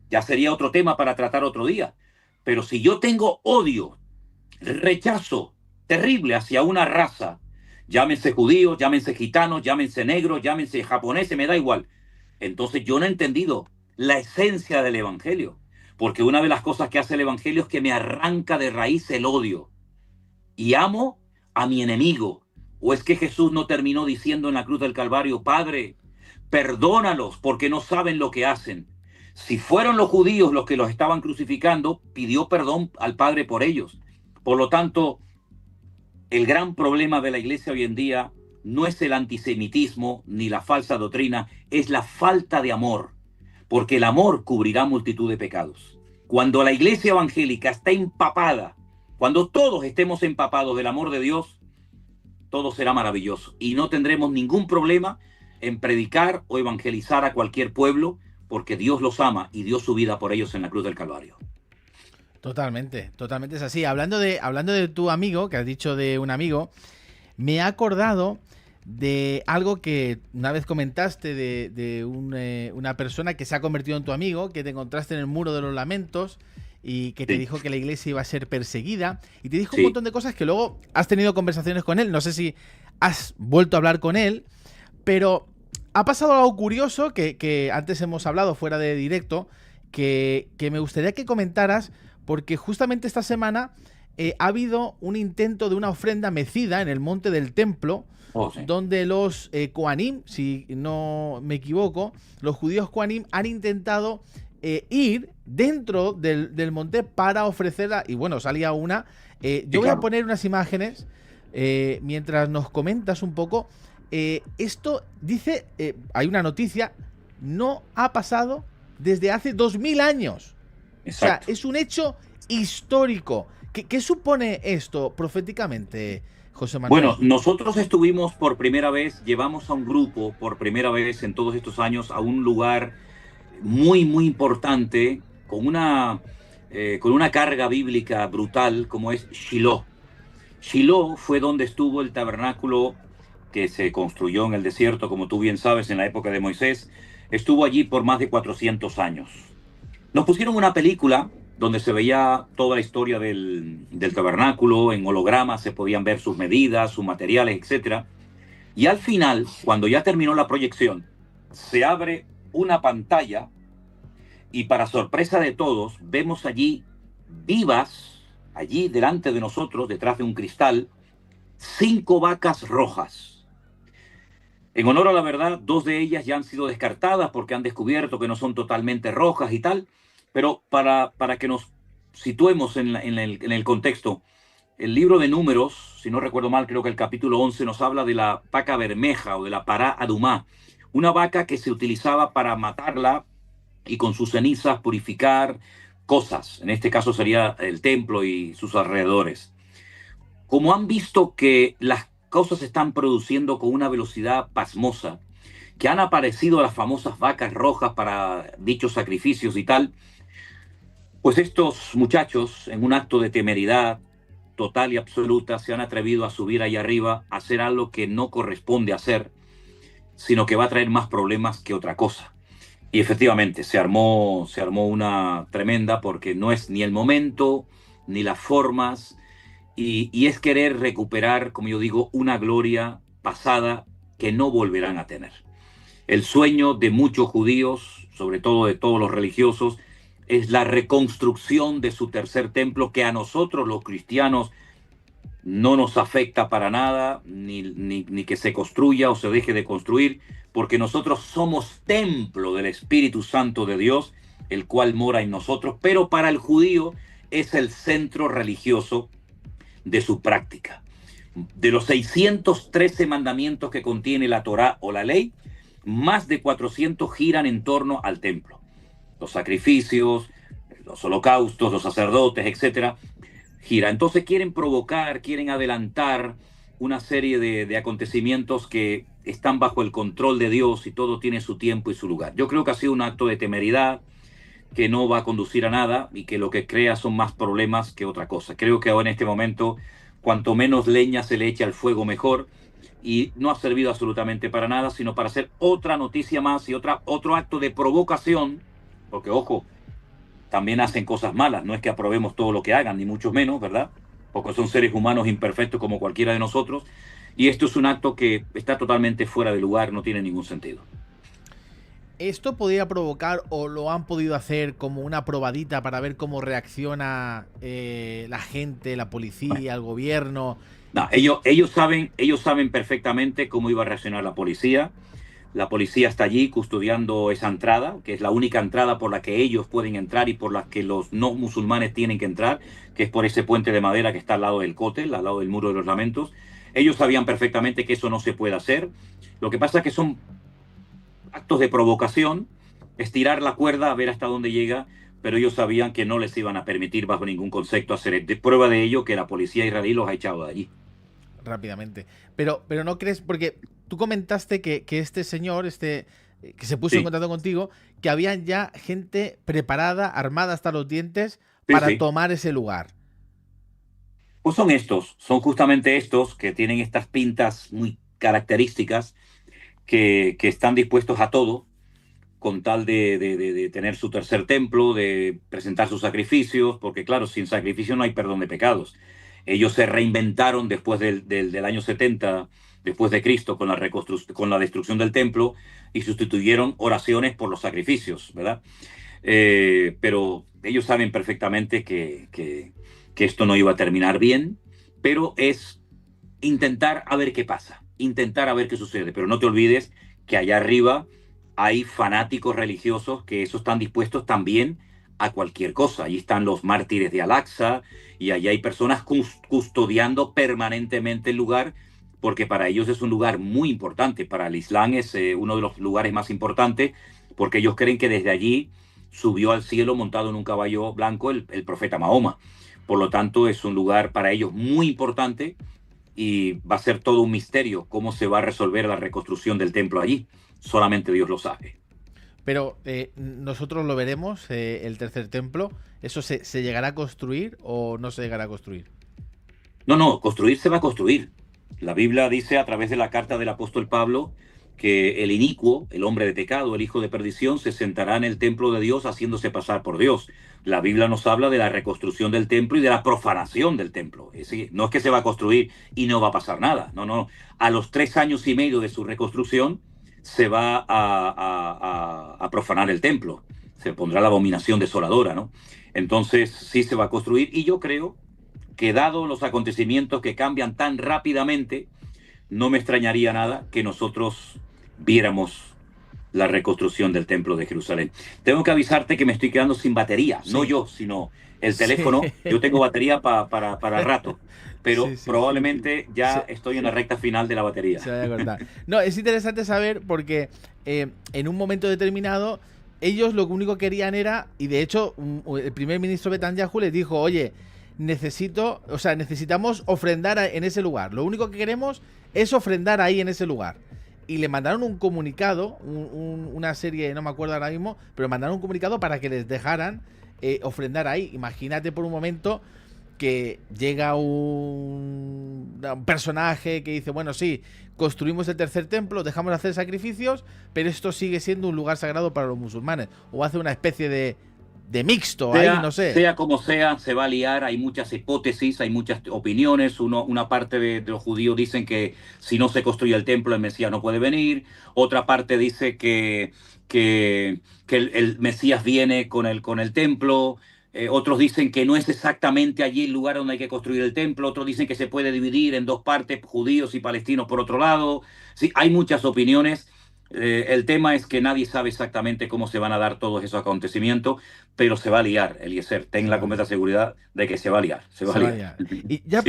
Ya sería otro tema para tratar otro día. Pero si yo tengo odio, rechazo terrible hacia una raza, llámense judíos, llámense gitanos, llámense negros, llámense japoneses, me da igual. Entonces yo no he entendido la esencia del evangelio. Porque una de las cosas que hace el evangelio es que me arranca de raíz el odio. Y amo a mi enemigo. ¿O es que Jesús no terminó diciendo en la cruz del Calvario, Padre, perdónalos porque no saben lo que hacen? Si fueron los judíos los que los estaban crucificando, pidió perdón al Padre por ellos. Por lo tanto, el gran problema de la iglesia hoy en día no es el antisemitismo ni la falsa doctrina, es la falta de amor. Porque el amor cubrirá multitud de pecados. Cuando la iglesia evangélica está empapada, cuando todos estemos empapados del amor de Dios, todo será maravilloso. Y no tendremos ningún problema en predicar o evangelizar a cualquier pueblo, porque Dios los ama y dio su vida por ellos en la cruz del Calvario. Totalmente es así. Hablando de tu amigo, que has dicho de un amigo, me he acordado de algo que una vez comentaste de una persona que se ha convertido en tu amigo, que te encontraste en el Muro de los Lamentos y que te dijo que la iglesia iba a ser perseguida y te dijo un montón de cosas que luego has tenido conversaciones con él. No sé si has vuelto a hablar con él, pero ha pasado algo curioso que antes hemos hablado fuera de directo, que me gustaría que comentaras, porque justamente esta semana ha habido un intento de una ofrenda mecida en el monte del templo, donde los Kohanim, si no me equivoco, los judíos Kohanim han intentado ir dentro del monte para ofrecerla, y bueno, salía una. Yo voy a poner unas imágenes mientras nos comentas un poco. Esto dice, hay una noticia, no ha pasado desde hace 2000 años. Exacto. O sea, es un hecho histórico. ¿Qué supone esto proféticamente, José Manuel? Bueno, nosotros estuvimos por primera vez, llevamos a un grupo por primera vez en todos estos años a un lugar muy, muy importante, con una carga bíblica brutal, como es Shiloh. Shiloh fue donde estuvo el tabernáculo que se construyó en el desierto, como tú bien sabes, en la época de Moisés. Estuvo allí por más de 400 años. Nos pusieron una película donde se veía toda la historia del tabernáculo, en hologramas se podían ver sus medidas, sus materiales, etcétera. Y al final, cuando ya terminó la proyección, se abre una pantalla y para sorpresa de todos, vemos allí vivas, allí delante de nosotros, detrás de un cristal, 5 vacas rojas. En honor a la verdad, 2 de ellas ya han sido descartadas porque han descubierto que no son totalmente rojas y tal, pero para que nos situemos en el contexto, el libro de Números, si no recuerdo mal, creo que el capítulo 11 nos habla de la vaca bermeja o de la pará adumá, una vaca que se utilizaba para matarla y con sus cenizas purificar cosas. En este caso sería el templo y sus alrededores. Como han visto que las cosas se están produciendo con una velocidad pasmosa, que han aparecido las famosas vacas rojas para dichos sacrificios y tal, pues estos muchachos, en un acto de temeridad total y absoluta, se han atrevido a subir ahí arriba a hacer algo que no corresponde hacer, sino que va a traer más problemas que otra cosa. Y efectivamente, se armó una tremenda porque no es ni el momento, ni las formas, y es querer recuperar, como yo digo, una gloria pasada que no volverán a tener. El sueño de muchos judíos, sobre todo de todos los religiosos, es la reconstrucción de su tercer templo, que a nosotros los cristianos no nos afecta para nada, ni que se construya o se deje de construir, porque nosotros somos templo del Espíritu Santo de Dios, el cual mora en nosotros, pero para el judío es el centro religioso de su práctica. De los 613 mandamientos que contiene la Torá o la ley, más de 400 giran en torno al templo. Los sacrificios, los holocaustos, los sacerdotes, etcétera, gira. Entonces quieren provocar, quieren adelantar una serie de acontecimientos que están bajo el control de Dios y todo tiene su tiempo y su lugar. Yo creo que ha sido un acto de temeridad que no va a conducir a nada y que lo que crea son más problemas que otra cosa. Creo que ahora en este momento, cuanto menos leña se le eche al fuego, mejor, y no ha servido absolutamente para nada, sino para hacer otra noticia más y otro acto de provocación, porque ojo, también hacen cosas malas, no es que aprobemos todo lo que hagan, ni mucho menos, ¿verdad? Porque son seres humanos imperfectos como cualquiera de nosotros, y esto es un acto que está totalmente fuera de lugar, no tiene ningún sentido. ¿Esto podría provocar o lo han podido hacer como una probadita para ver cómo reacciona la gente, la policía, el gobierno? No, ellos saben perfectamente cómo iba a reaccionar la policía. La policía está allí custodiando esa entrada, que es la única entrada por la que ellos pueden entrar y por la que los no musulmanes tienen que entrar, que es por ese puente de madera que está al lado del cótel, al lado del muro de los lamentos. Ellos sabían perfectamente que eso no se puede hacer. Lo que pasa es que son actos de provocación, estirar la cuerda a ver hasta dónde llega, pero ellos sabían que no les iban a permitir bajo ningún concepto hacer prueba de ello, que la policía israelí los ha echado de allí. Rápidamente. Pero no crees, porque tú comentaste que este señor, que se puso en contacto contigo, que había ya gente preparada, armada hasta los dientes, para tomar ese lugar. Pues son justamente estos que tienen estas pintas muy características, que están dispuestos a todo con tal de tener su tercer templo, de presentar sus sacrificios, porque claro, sin sacrificio no hay perdón de pecados. Ellos se reinventaron después del año 70 después de Cristo con la destrucción del templo y sustituyeron oraciones por los sacrificios, ¿verdad? Pero ellos saben perfectamente que esto no iba a terminar bien, pero es intentar a ver qué pasa, intentar a ver qué sucede, pero no te olvides que allá arriba hay fanáticos religiosos que esos están dispuestos también a cualquier cosa. Allí están los mártires de Al-Aqsa y allí hay personas custodiando permanentemente el lugar, porque para ellos es un lugar muy importante. Para el Islam es uno de los lugares más importantes, porque ellos creen que desde allí subió al cielo montado en un caballo blanco el profeta Mahoma. Por lo tanto, es un lugar para ellos muy importante y va a ser todo un misterio cómo se va a resolver la reconstrucción del templo allí. Solamente Dios lo sabe. Pero nosotros lo veremos, el tercer templo. ¿Eso se llegará a construir o no se llegará a construir? No, construir se va a construir. La Biblia dice a través de la carta del apóstol Pablo que el inicuo, el hombre de pecado, el hijo de perdición, se sentará en el templo de Dios haciéndose pasar por Dios. La Biblia nos habla de la reconstrucción del templo y de la profanación del templo. Es decir, no es que se va a construir y no va a pasar nada. No, no. A los 3 años y medio de su reconstrucción se va a profanar el templo. Se pondrá la abominación desoladora, ¿no? Entonces sí se va a construir, y yo creo que, dado los acontecimientos que cambian tan rápidamente, no me extrañaría nada que nosotros viéramos la reconstrucción del templo de Jerusalén. Tengo que avisarte que me estoy quedando sin batería, no Sí, yo, sino el sí. teléfono. Yo tengo batería para rato, pero Sí, sí, sí. probablemente ya Se, estoy en la recta final de la batería. se vaya a cortar. No, es interesante saber porque en un momento determinado ellos lo único que querían era, y de hecho el primer ministro Netanyahu les dijo, oye, necesitamos ofrendar en ese lugar. Lo único que queremos es ofrendar ahí en ese lugar. Y le mandaron un comunicado, una serie, no me acuerdo ahora mismo, pero mandaron un comunicado para que les dejaran ofrendar ahí. Imagínate por un momento que llega un personaje que dice, bueno, sí, construimos el tercer templo, dejamos de hacer sacrificios, pero esto sigue siendo un lugar sagrado para los musulmanes. O hace una especie de mixto ahí, no sé. Sea como sea, se va a liar. Hay muchas hipótesis, hay muchas opiniones. Una parte de los judíos dicen que si no se construye el templo, el Mesías no puede venir. Otra parte dice que el Mesías viene con el templo. Otros dicen que no es exactamente allí el lugar donde hay que construir el templo. Otros dicen que se puede dividir en dos partes, judíos y palestinos por otro lado. Sí, hay muchas opiniones. El tema es que nadie sabe exactamente cómo se van a dar todos esos acontecimientos, pero se va a liar, Eliezer. Ten Se la va a liar. completa seguridad de que se va a liar. Se va a Se va a liar. liar. Y Sí, sí. ya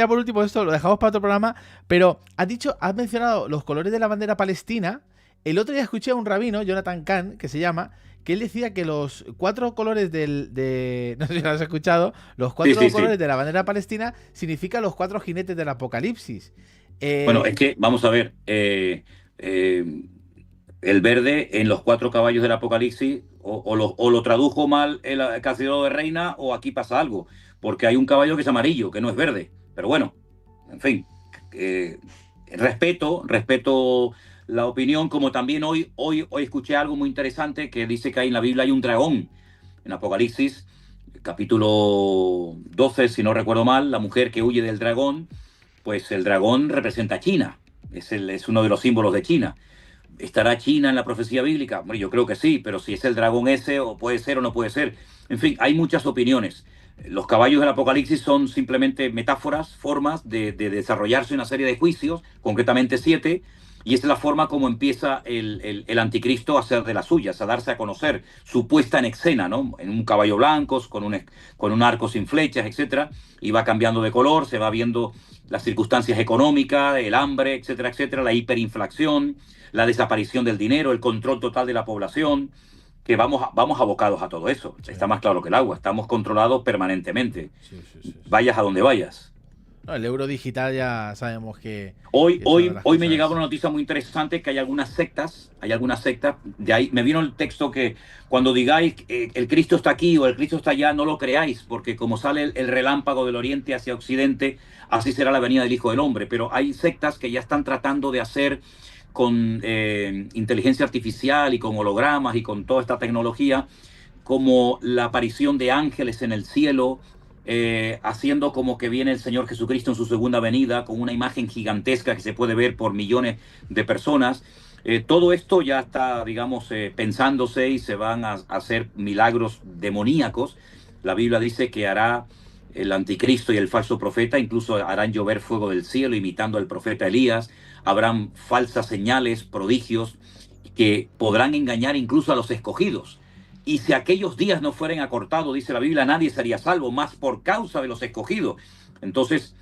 por último, esto lo dejamos para otro programa, pero has mencionado los colores de la bandera palestina. El otro día escuché a un rabino, Jonathan Kahn, que se llama, que él decía que los 4 colores no sé si lo has escuchado, los Sí, cuatro sí, colores sí. de la bandera palestina significan los 4 jinetes del apocalipsis. Bueno, es Eh, que, vamos a ver, eh, el verde en los 4 caballos del Apocalipsis, o lo tradujo mal el Castellano de Reina, o aquí pasa algo, porque hay un caballo que es amarillo, que no es verde. Pero bueno, en fin, eh, respeto la opinión, como también hoy escuché algo muy interesante que dice que en la Biblia hay un dragón. En Apocalipsis, capítulo 12, si no recuerdo mal, la mujer que huye del dragón, pues el dragón representa a China, es uno de los símbolos de China. ¿Estará China en la profecía bíblica? Bueno, yo creo que sí, pero si es el dragón ese, o puede ser o no puede ser. En fin, hay muchas opiniones. Los caballos del Apocalipsis son simplemente metáforas, formas de desarrollarse una serie de juicios, concretamente 7, y esa es la forma como empieza el anticristo a hacer de las suyas, a darse a conocer su puesta en escena, ¿no? En un caballo blanco, con un arco sin flechas, etcétera, y va cambiando de color, se va viendo las circunstancias económicas, el hambre, etcétera, etcétera, la hiperinflación, la desaparición del dinero, el control total de la población, que vamos abocados a todo eso. sí, Está más claro que el agua. Estamos controlados permanentemente. sí, sí, sí, sí. Vayas a donde vayas. No, el euro digital ya sabemos Hoy, que es una de hoy, las hoy me llegaba cosas. una noticia muy interesante, que hay algunas sectas, de ahí me vino el texto que cuando digáis el Cristo está aquí o el Cristo está allá, no lo creáis, porque como sale el relámpago del oriente hacia occidente, así será la venida del Hijo del Hombre. Pero hay sectas que ya están tratando de hacer con inteligencia artificial y con hologramas y con toda esta tecnología, como la aparición de ángeles en el cielo, haciendo como que viene el Señor Jesucristo en su segunda venida, con una imagen gigantesca que se puede ver por millones de personas. Todo esto ya está, digamos, pensándose, y se van a hacer milagros demoníacos. La Biblia dice que hará el anticristo y el falso profeta, incluso harán llover fuego del cielo imitando al profeta Elías. Habrán falsas señales, prodigios, que podrán engañar incluso a los escogidos. Y si aquellos días no fueren acortados, dice la Biblia, nadie sería salvo, más por causa de los escogidos. Entonces,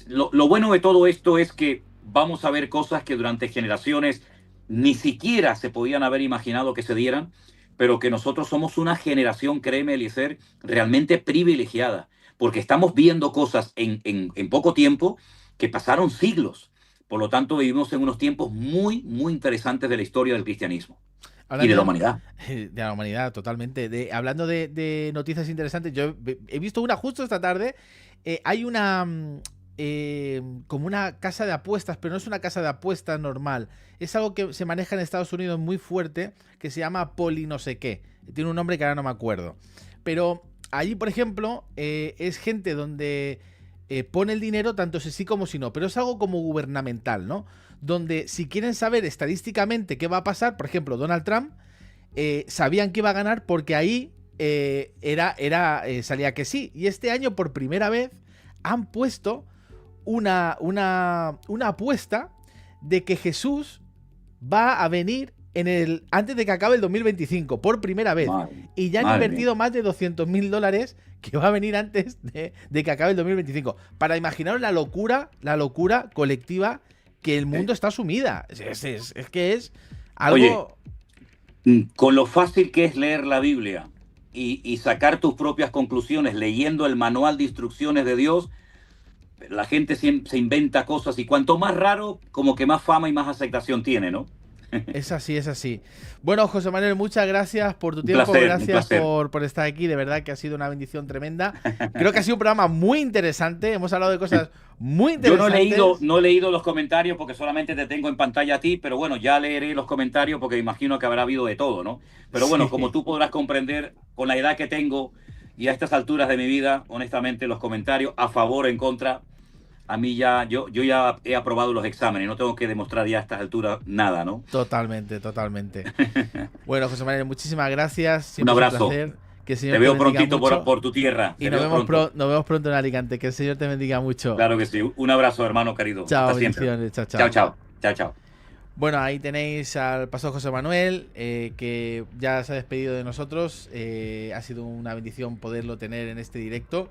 lo bueno de todo esto es que vamos a ver cosas que durante generaciones ni siquiera se podían haber imaginado que se dieran, pero que nosotros somos una generación, créeme, Eliezer, realmente privilegiada, porque estamos viendo cosas en poco tiempo que pasaron siglos. Por lo tanto, vivimos en unos tiempos muy, muy interesantes de la historia del cristianismo y de la Hablando humanidad. de la humanidad, totalmente. Hablando de noticias interesantes, yo he visto una justo esta tarde. Hay como una casa de apuestas, pero no es una casa de apuestas normal. Es algo que se maneja en Estados Unidos muy fuerte, que se llama poli no sé qué. Tiene un nombre que ahora no me acuerdo. Pero allí, por ejemplo, es gente donde pone el dinero tanto si sí como si no. Pero es algo como gubernamental, ¿no? Donde si quieren saber estadísticamente qué va a pasar, por ejemplo, Donald Trump, sabían que iba a ganar porque ahí salía que sí. Y este año, por primera vez, han puesto una apuesta de que Jesús va a venir antes de que acabe el 2025, por primera vez. Y ya han invertido más de $200.000 que va a venir antes de que acabe el 2025. Para imaginaros la locura colectiva que el mundo está sumida. Es que es algo... Oye, con lo fácil que es leer la Biblia y sacar tus propias conclusiones leyendo el manual de instrucciones de Dios, la gente se inventa cosas y cuanto más raro, como que más fama y más aceptación tiene, ¿no? Es así, es así. Bueno, José Manuel, muchas gracias por tu tiempo, gracias por estar aquí, de verdad que ha sido una bendición tremenda. Creo que ha sido un programa muy interesante, hemos hablado de cosas muy interesantes. Yo no he leído los comentarios porque solamente te tengo en pantalla a ti, pero bueno, ya leeré los comentarios porque imagino que habrá habido de todo, ¿no? Pero bueno, como tú podrás comprender, con la edad que tengo y a estas alturas de mi vida, honestamente, los comentarios a favor o en contra... A mí yo ya he aprobado los exámenes, no tengo que demostrar ya a estas alturas nada, ¿no? Totalmente. Bueno, José Manuel, muchísimas gracias. Un abrazo. Que el Señor te veo prontito por tu tierra. Y nos vemos pronto en Alicante. Que el Señor te bendiga mucho. Claro que sí. Un abrazo, hermano querido. Chao, bendiciones. Chao. Bueno, ahí tenéis al pastor José Manuel, que ya se ha despedido de nosotros. Ha sido una bendición poderlo tener en este directo.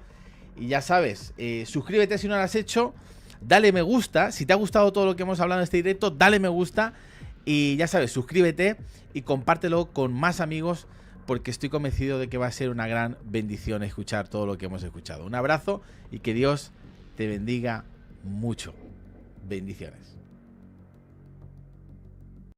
Y ya sabes, suscríbete si no lo has hecho, dale me gusta, si te ha gustado todo lo que hemos hablado en este directo, dale me gusta y ya sabes, suscríbete y compártelo con más amigos porque estoy convencido de que va a ser una gran bendición escuchar todo lo que hemos escuchado. Un abrazo y que Dios te bendiga mucho. Bendiciones.